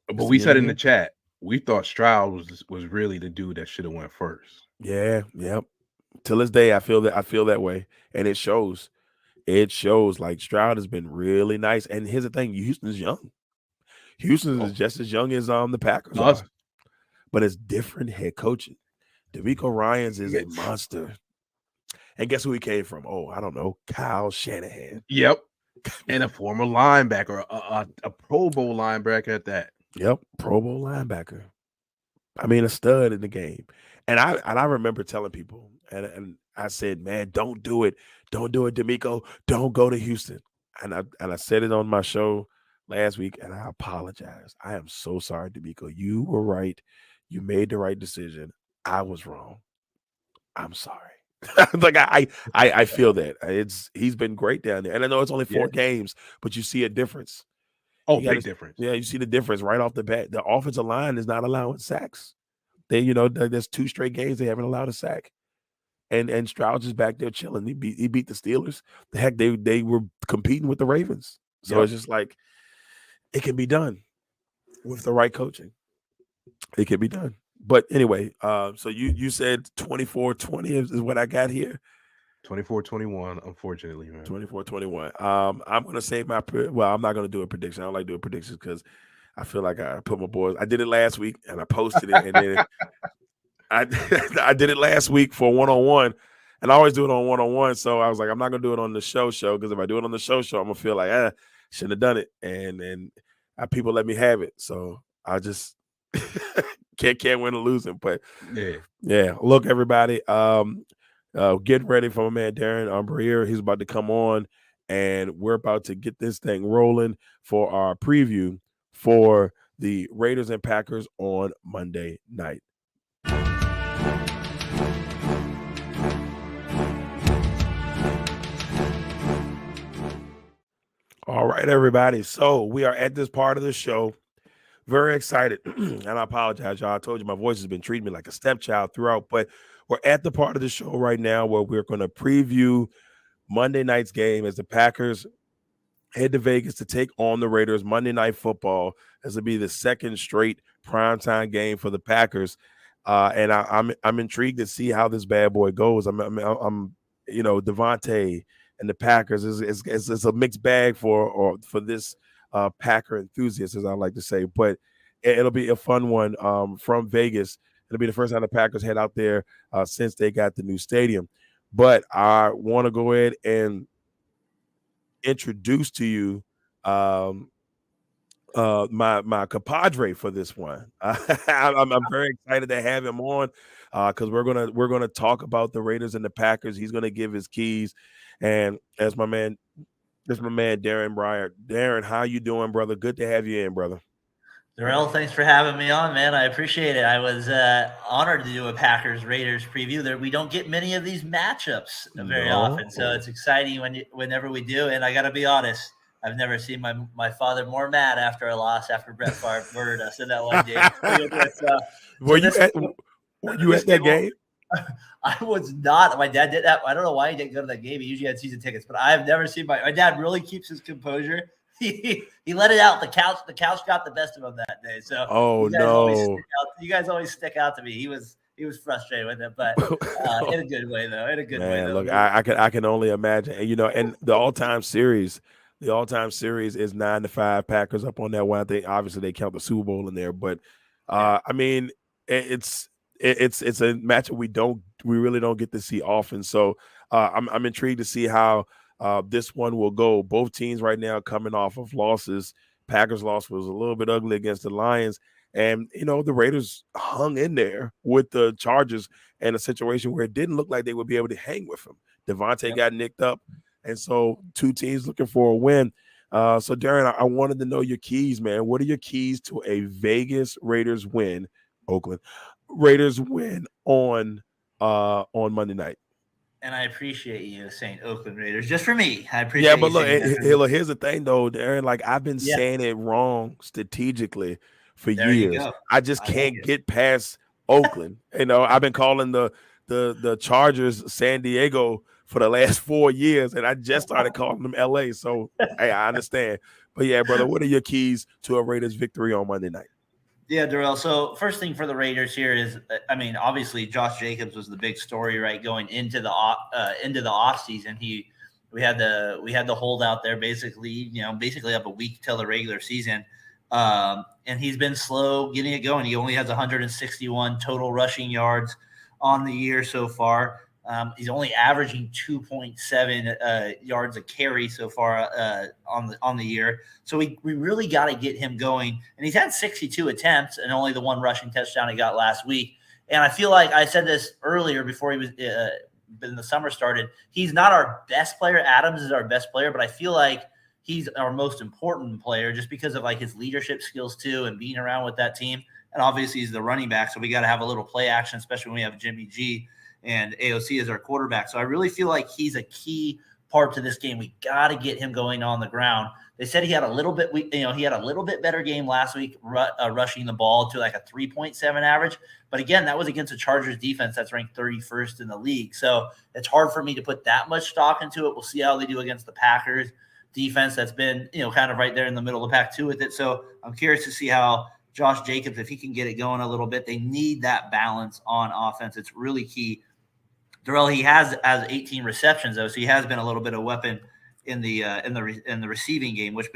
but it's we the end said of in the him. chat we thought Stroud was really the dude that should have went first. Yeah, yep. Till this day, I feel that way, and it shows. It shows. Like Stroud has been really nice, and here's the thing: Houston's young. Houston is Oh, just as young as the Packers us. are, but it's different head coaching. DeMeco Ryans is a monster, and guess who he came from? Oh, I don't know, Kyle Shanahan. Yep, and a former linebacker, a Pro Bowl linebacker at that. Yep, Pro Bowl linebacker. I mean, a stud in the game. And I remember telling people, and I said, man, don't do it. Don't do it, D'Amico. Don't go to Houston. And I said it on my show last week, and I apologize. I am so sorry, D'Amico. You were right. You made the right decision. I was wrong. I'm sorry. Like I feel that. He's been great down there. And I know it's only 4 Yeah. games, but you see a difference. Oh, big difference. Yeah, you see the difference right off the bat. The offensive line is not allowing sacks. There's 2 straight games they haven't allowed a sack, and Stroud's just back there chilling. He beat the Steelers. The heck, they were competing with the Ravens. So Yep. it's just like it can be done with the right coaching. It can be done. But anyway, so you said 24-20 is what I got here. 24-21, unfortunately, man. 24-21. I'm gonna say I'm not gonna do a prediction. I don't like doing predictions because I feel like I put my boys. I did it last week and I posted it, and then I I did it last week for one-on-one, and I always do it on one-on-one. So I was like, I'm not gonna do it on the show because if I do it on the show, I'm gonna feel like shouldn't have done it, and people let me have it. So I just can't win or losing. But Yeah. yeah, look, everybody, get ready for my man Daren Briare. He's about to come on, and we're about to get this thing rolling for our preview for the Raiders and Packers on Monday night. All right, everybody. So we are at this part of the show. Very excited. And I apologize, y'all. I told you my voice has been treating me like a stepchild throughout, but we're at the part of the show right now where we're going to preview Monday night's game as the Packers head to Vegas to take on the Raiders. Monday Night Football. This will be the second straight primetime game for the Packers, and I'm intrigued to see how this bad boy goes. I'm Devontae and the Packers is a mixed bag for this Packer enthusiast, as I like to say, but it'll be a fun one from Vegas. It'll be the first time the Packers head out there since they got the new stadium. But I want to go ahead and introduce to you my compadre for this one. I'm very excited to have him on because we're gonna talk about the Raiders and the Packers. He's gonna give his keys, and as my man Daren Briare. Daren, how you doing, brother? Good to have you in, brother. Darrell, thanks for having me on, man. I appreciate it. I was honored to do a Packers-Raiders preview. There, we don't get many of these matchups very often, so it's exciting whenever we do. And I got to be honest, I've never seen my father more mad after a loss after Brett Favre murdered us in that one game. Were you at that game? I was not. My dad did that. I don't know why he didn't go to that game. He usually had season tickets, but I've never seen my dad really keeps his composure. He let it out. The couch got the best of him that day. So you guys always stick out to me. He was frustrated with it, but in a good way though. Look, I can only imagine. And and the all-time series is 9-5 Packers up on that one. I think obviously they count the Super Bowl in there, but I mean it's a matchup we really don't get to see often. So I'm intrigued to see how this one will go. Both teams right now coming off of losses. Packers loss was a little bit ugly against the Lions, and the Raiders hung in there with the Chargers in a situation where it didn't look like they would be able to hang with them. Devontae got nicked up, and so two teams looking for a win. So Daren, I wanted to know your keys, man. What are your keys to a Vegas Raiders win, Oakland Raiders win on Monday night? And I appreciate you saying Oakland Raiders just for me. I appreciate. Yeah, but look, here's the thing though, Daren. Like I've been saying it wrong strategically for years. I just can't get past Oakland. I've been calling the Chargers San Diego for the last 4 years, and I just started calling them LA. So hey, I understand. But yeah, brother, what are your keys to a Raiders victory on Monday night? Yeah, Darrell. So first thing for the Raiders here is, I mean, obviously Josh Jacobs was the big story, right? Going into the off season, we had the holdout there basically up a week till the regular season, and he's been slow getting it going. He only has 161 total rushing yards on the year so far. He's only averaging 2.7 yards a carry so far on the year. So we really got to get him going. And he's had 62 attempts and only the one rushing touchdown he got last week. And I feel like I said this earlier before he was when the summer started. He's not our best player. Adams is our best player, but I feel like he's our most important player just because of like his leadership skills too and being around with that team. And obviously he's the running back, so we got to have a little play action, especially when we have Jimmy G and AOC as our quarterback. So I really feel like he's a key part to this game. We got to get him going on the ground. They said he had a little bit better game last week, rushing the ball to like a 3.7 average. But again, that was against a Chargers defense that's ranked 31st in the league. So it's hard for me to put that much stock into it. We'll see how they do against the Packers defense that's been, kind of right there in the middle of the pack too with it. So I'm curious to see how Josh Jacobs, if he can get it going a little bit. They need that balance on offense. It's really key. Darrell, he has 18 receptions though, so he has been a little bit of weapon in the receiving game, which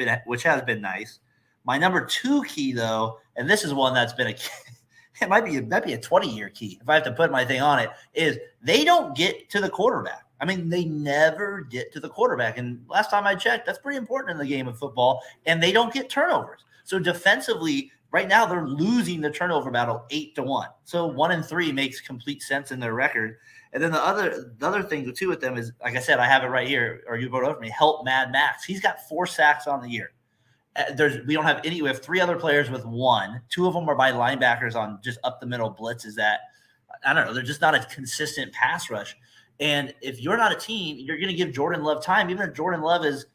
has been nice. My number 2 key though, and this is one that's been it might be a 20-year key if I have to put my thing on it, is they don't get to the quarterback. I mean, they never get to the quarterback, and last time I checked, that's pretty important in the game of football. And they don't get turnovers. So defensively, Right now, they're losing the turnover battle 8-1. So 1-3 makes complete sense in their record. And then the other thing too with them is, like I said, I have it right here, or you wrote over me. Help Mad Max. He's got 4 sacks on the year. We don't have any. We have 3 other players with 1. 2 of them are by linebackers on just up the middle blitzes that, I don't know, they're just not a consistent pass rush. And if you're not a team, you're going to give Jordan Love time, even if Jordan Love is,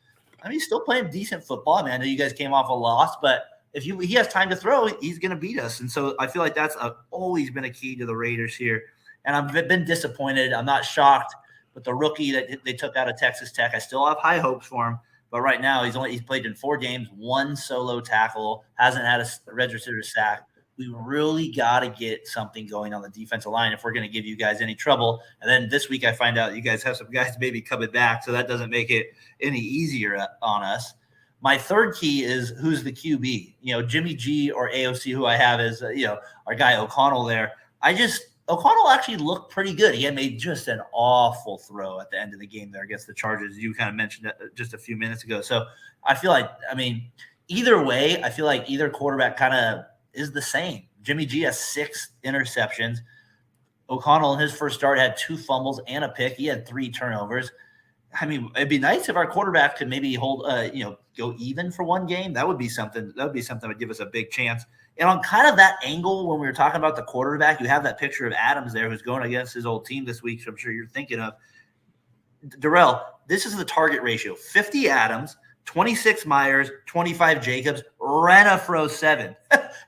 I mean, he's still playing decent football. I mean, I know you guys came off a loss, but if he has time to throw, he's going to beat us. And so I feel like that's always been a key to the Raiders here. And I've been disappointed. I'm not shocked with the rookie that they took out of Texas Tech. I still have high hopes for him. But right now, he's played in 4 games, 1 solo tackle, hasn't had a registered sack. We really got to get something going on the defensive line if we're going to give you guys any trouble. And then this week I find out you guys have some guys maybe coming back, so that doesn't make it any easier on us. My third key is who's the QB. Jimmy G or AOC, who I have as our guy O'Connell there. O'Connell actually looked pretty good. He had made just an awful throw at the end of the game there against the Chargers. You kind of mentioned it just a few minutes ago. So I feel like, either way, I feel like either quarterback kind of is the same. Jimmy G has 6 interceptions. O'Connell in his first start had 2 fumbles and a pick. He had 3 turnovers. I mean, it'd be nice if our quarterback could maybe go even for 1 game. That would be something. That would be something that would give us a big chance. And on kind of that angle, when we were talking about the quarterback, you have that picture of Adams there who's going against his old team this week, so I'm sure you're thinking of. Darrell, this is the target ratio. 50 Adams, 26 Myers, 25 Jacobs, Renafro 7.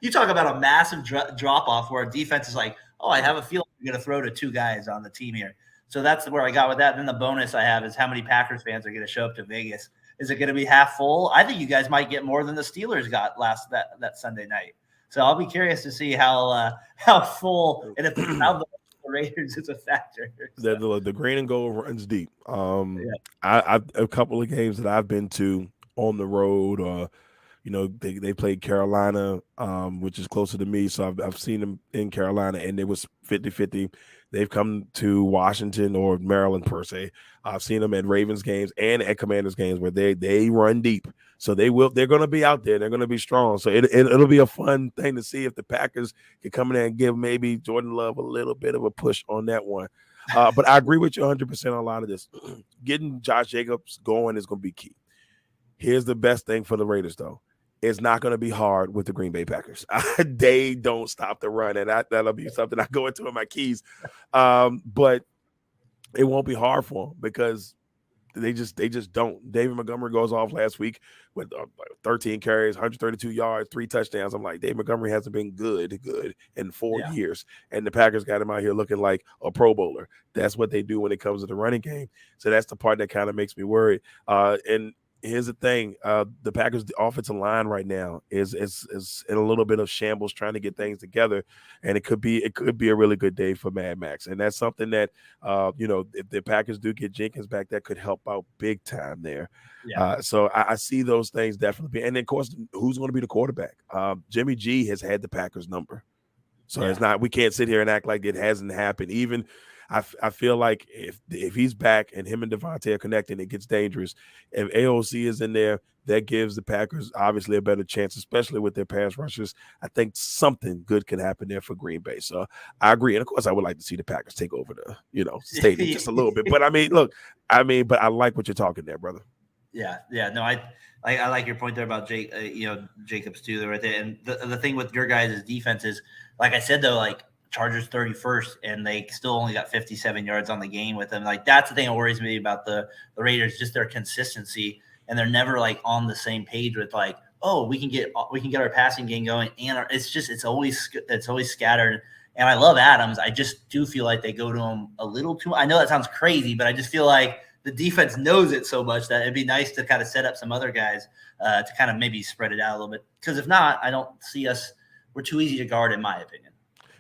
You talk about a massive drop-off where our defense is like, oh, I have a feeling we're going to throw to 2 guys on the team here. So that's where I got with that. And then the bonus I have is how many Packers fans are going to show up to Vegas. Is it going to be half full? I think you guys might get more than the Steelers got that Sunday night. So I'll be curious to see how full and if how the Raiders is a factor. So. The green and gold runs deep. I a couple of games that I've been to on the road, they played Carolina, which is closer to me. So I've seen them in Carolina, and it was 50-50. They've come to Washington or Maryland per se. I've seen them at Ravens games and at Commanders games where they run deep. So they're going to be out there. They're going to be strong. So it'll be a fun thing to see if the Packers can come in there and give maybe Jordan Love a little bit of a push on that one. But I agree with you 100% on a lot of this. Getting Josh Jacobs going is going to be key. Here's the best thing for the Raiders, though. It's not going to be hard with the Green Bay Packers. They don't stop the run, and that'll be something I go into in my keys. But it won't be hard for them because they just don't. David Montgomery goes off last week with 13 carries, 132 yards, 3 touchdowns. I'm like, David Montgomery hasn't been good in 4 years, and the Packers got him out here looking like a Pro Bowler. That's what they do when it comes to the running game. So that's the part that kind of makes me worried. And here's the thing: the Packers' offensive line right now is in a little bit of shambles, trying to get things together, and it could be a really good day for Mad Max, and that's something that if the Packers do get Jenkins back, that could help out big time there. Yeah. So I see those things definitely, and then, of course, who's going to be the quarterback? Jimmy G has had the Packers number, so it's not. We can't sit here and act like it hasn't happened. Even I feel like if he's back and him and Devontae are connecting, it gets dangerous. If AOC is in there, that gives the Packers obviously a better chance, especially with their pass rushers. I think something good can happen there for Green Bay. So I agree. And of course, I would like to see the Packers take over the stadium just a little bit. But but I like what you're talking there, brother. Yeah. No, I like your point there about Jacobs too. There right there. And the thing with your guys' defense is, like I said though, like Chargers 31st, and they still only got 57 yards on the game with them. Like that's the thing that worries me about the Raiders, just their consistency, and they're never like on the same page with like, oh, we can get our passing game going, and it's always scattered. And I love Adams. I just do feel like they go to him a little too. I know that sounds crazy, but I just feel like the defense knows it so much that it'd be nice to kind of set up some other guys to kind of maybe spread it out a little bit. Because if not, I don't see us. We're too easy to guard, in my opinion.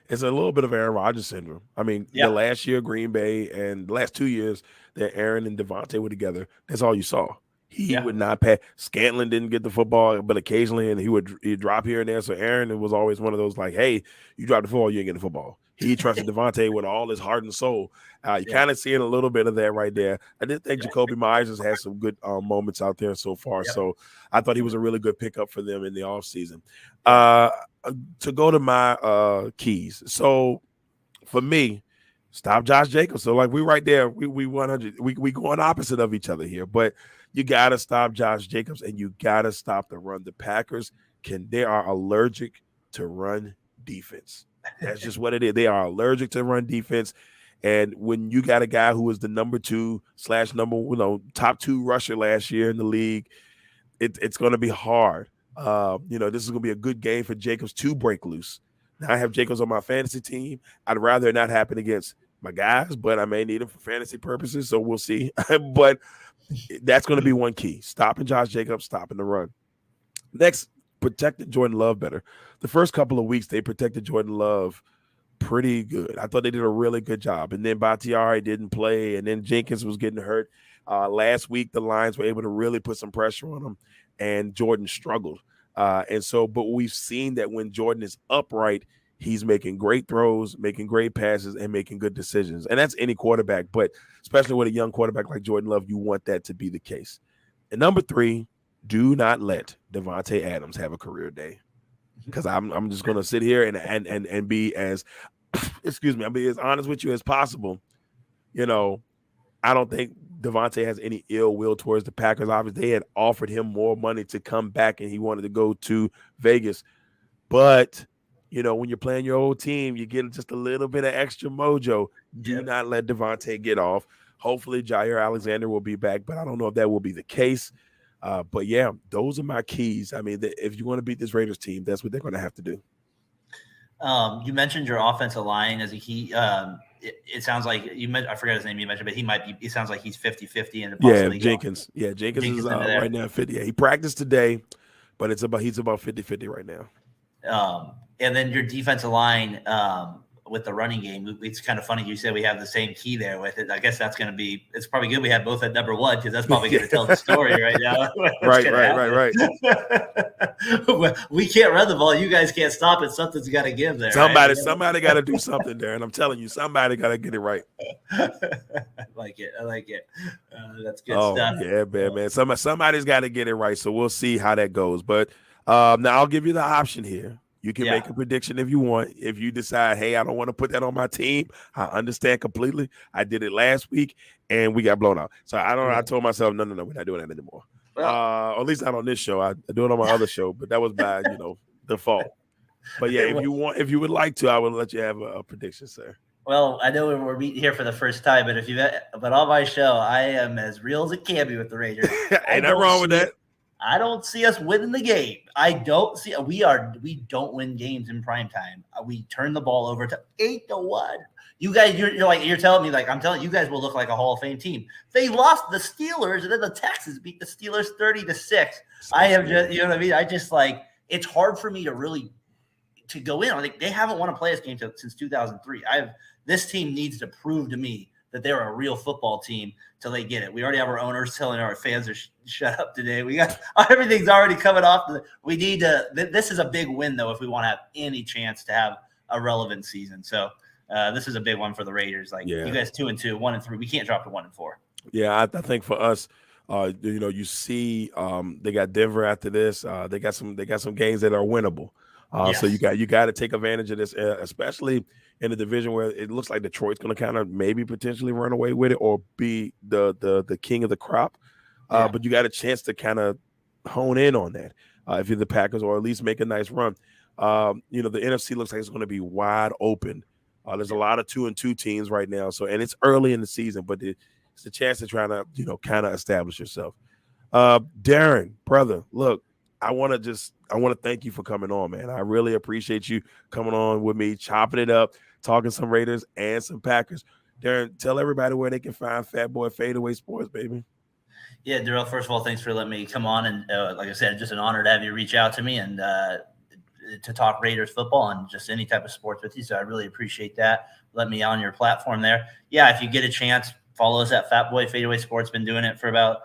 It's a little bit of Aaron Rodgers syndrome. I mean, the last year Green Bay and the last 2 years that Aaron and Devontae were together, that's all you saw. He would not pass. Scantlin didn't get the football, but occasionally, and he'd drop here and there. So Aaron, it was always one of those like, hey, you drop the football, you ain't getting the football. He trusted Devontae with all his heart and soul. You kind of seeing a little bit of that right there. I did think Jacoby Myers has had some good moments out there so far. So I thought he was a really good pickup for them in the offseason. To go to my keys. So for me, stop Josh Jacobs. So like we right there, we 100. We going opposite of each other here, but you gotta stop Josh Jacobs and you gotta stop the run. The Packers they are allergic to run defense. That's just what it is. They are allergic to run defense. And when you got a guy who was the number 2 / top 2 rusher last year in the league, it's going to be hard. This is going to be a good game for Jacobs to break loose. Now I have Jacobs on my fantasy team. I'd rather it not happen against my guys, but I may need him for fantasy purposes, so we'll see. But that's going to be one key. Stopping Josh Jacobs, stopping the run. Next, protecting Jordan Love better. The first couple of weeks, they protected Jordan Love pretty good. I thought they did a really good job. And then Bakhtiari didn't play, and then Jenkins was getting hurt. Last week, the Lions were able to really put some pressure on him, and Jordan struggled. But we've seen that when Jordan is upright, he's making great throws, making great passes, and making good decisions. And that's any quarterback, but especially with a young quarterback like Jordan Love, you want that to be the case. And number 3, do not let Davante Adams have a career day. Because I'm just going to sit here and be as I'll be as honest with you as possible. I don't think Davante has any ill will towards the Packers. Obviously, they had offered him more money to come back, and he wanted to go to Vegas. But when you're playing your old team, you get just a little bit of extra mojo. Do not let Davante get off. Hopefully, Jair Alexander will be back, but I don't know if that will be the case. But yeah, those are my keys. I mean, if you want to beat this Raiders team, that's what they're going to have to do. You mentioned your offensive line as a key. It sounds like I forgot his name you mentioned, but it sounds like he's 50-50 and possibly Jenkins. Yeah, Jenkins is right now 50. Yeah, he practiced today, but he's about 50-50 right now. And then your defensive line with the running game, it's kind of funny you said we have the same key there with it. I guess it's probably good we have both at number 1 because that's probably going to tell the story right now. Right. We can't run the ball. You guys can't stop it. Something's got to give there. Somebody got to do something there, and I'm telling you, somebody got to get it right. I like it. That's good stuff. Yeah, man. Somebody's got to get it right. So we'll see how that goes. But now I'll give you the option here. You can make a prediction if you want. If you decide, hey, I don't want to put that on my team, I understand completely. I did it last week, and we got blown out. So I told myself, no, we're not doing that anymore. Well, or at least not on this show. I do it on my other show, but that was by default. But yeah, if you would like to, I would let you have a prediction, sir. Well, I know we're meeting here for the first time, but on my show, I am as real as it can be with the Raiders. Ain't nothing wrong with that. I don't see us winning the game. We don't win games in prime time. We turn the ball over to 8-1. You guys, you're telling me I'm telling you guys will look like a Hall of Fame team. They lost the Steelers, and then the Texans beat the Steelers 30-6. I have just, you know what I mean? I just it's hard for me to go in. I think they haven't won a playoff game since 2003. This team needs to prove to me that they're a real football team till they get it. We already have our owners telling our fans to shut up today. We got everything's already coming off. We need to. This is a big win though if we want to have any chance to have a relevant season. So this is a big one for the Raiders. You guys 2-2, 1-3. We can't drop to 1-4. Yeah, I think for us, you see, they got Denver after this. They got some games that are winnable. So you got to take advantage of this, especially in a division where it looks like Detroit's going to kind of maybe potentially run away with it or be the king of the crop. But you got a chance to kind of hone in on that if you're the Packers, or at least make a nice run. The NFC looks like it's going to be wide open. There's a lot of 2-2 teams right now. So, and it's early in the season, but it's a chance to try to, kind of establish yourself. Daren, brother, look, I want to thank you for coming on, man. I really appreciate you coming on with me, chopping it up, talking some Raiders and some Packers. Daren, tell everybody where they can find Fatboy FadeAway Sports, baby. Yeah, Darrell, first of all, thanks for letting me come on. And like I said, just an honor to have you reach out to me and to talk Raiders football and just any type of sports with you. So I really appreciate that. Let me on your platform there. Yeah, if you get a chance, follow us at Fatboy FadeAway Sports. Been doing it for about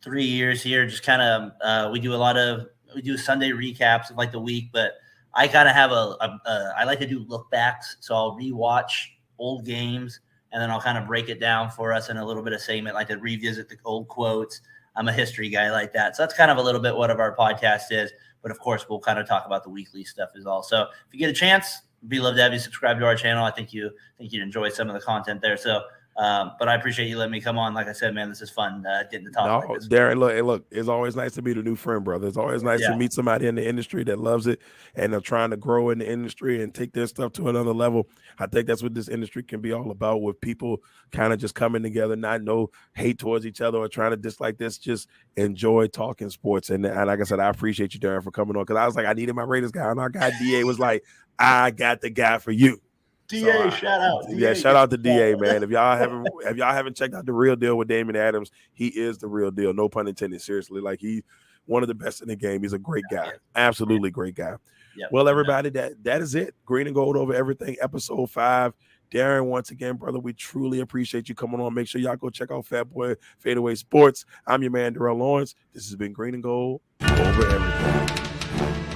3 years here. Just kind of we do Sunday recaps of like the week, but I kind of have I like to do look backs, so I'll rewatch old games and then I'll kind of break it down for us in a little bit of segment, like to revisit the old quotes. I'm a history guy like that, so that's kind of a little bit what our podcast is. But of course, we'll kind of talk about the weekly stuff as well. So if you get a chance, we'd love to have you subscribe to our channel. I think you'd enjoy some of the content there. So. But I appreciate you letting me come on. Like I said, man, this is fun getting to talk. No, like Darren, look, it's always nice to meet a new friend, brother. It's always nice to meet somebody in the industry that loves it and are trying to grow in the industry and take their stuff to another level. I think that's what this industry can be all about, with people kind of just coming together, not no hate towards each other or trying to dislike this, just enjoy talking sports. And like I said, I appreciate you, Darren, for coming on, because I was like, I needed my Raiders guy, and our guy DA was like, I got the guy for you. DA, shout out. Yeah, shout out to DA, man. If y'all haven't checked out The Real Deal with Damon Adams, he is the real deal. No pun intended. Seriously, like he one of the best in the game. He's a great guy. Absolutely great guy. Yep. Well, everybody, that is it. Green and Gold over everything, episode 5. Darren, once again, brother, we truly appreciate you coming on. Make sure y'all go check out Fatboy FadeAway Sports. I'm your man, Darrell Lawrence. This has been Green and Gold over everything.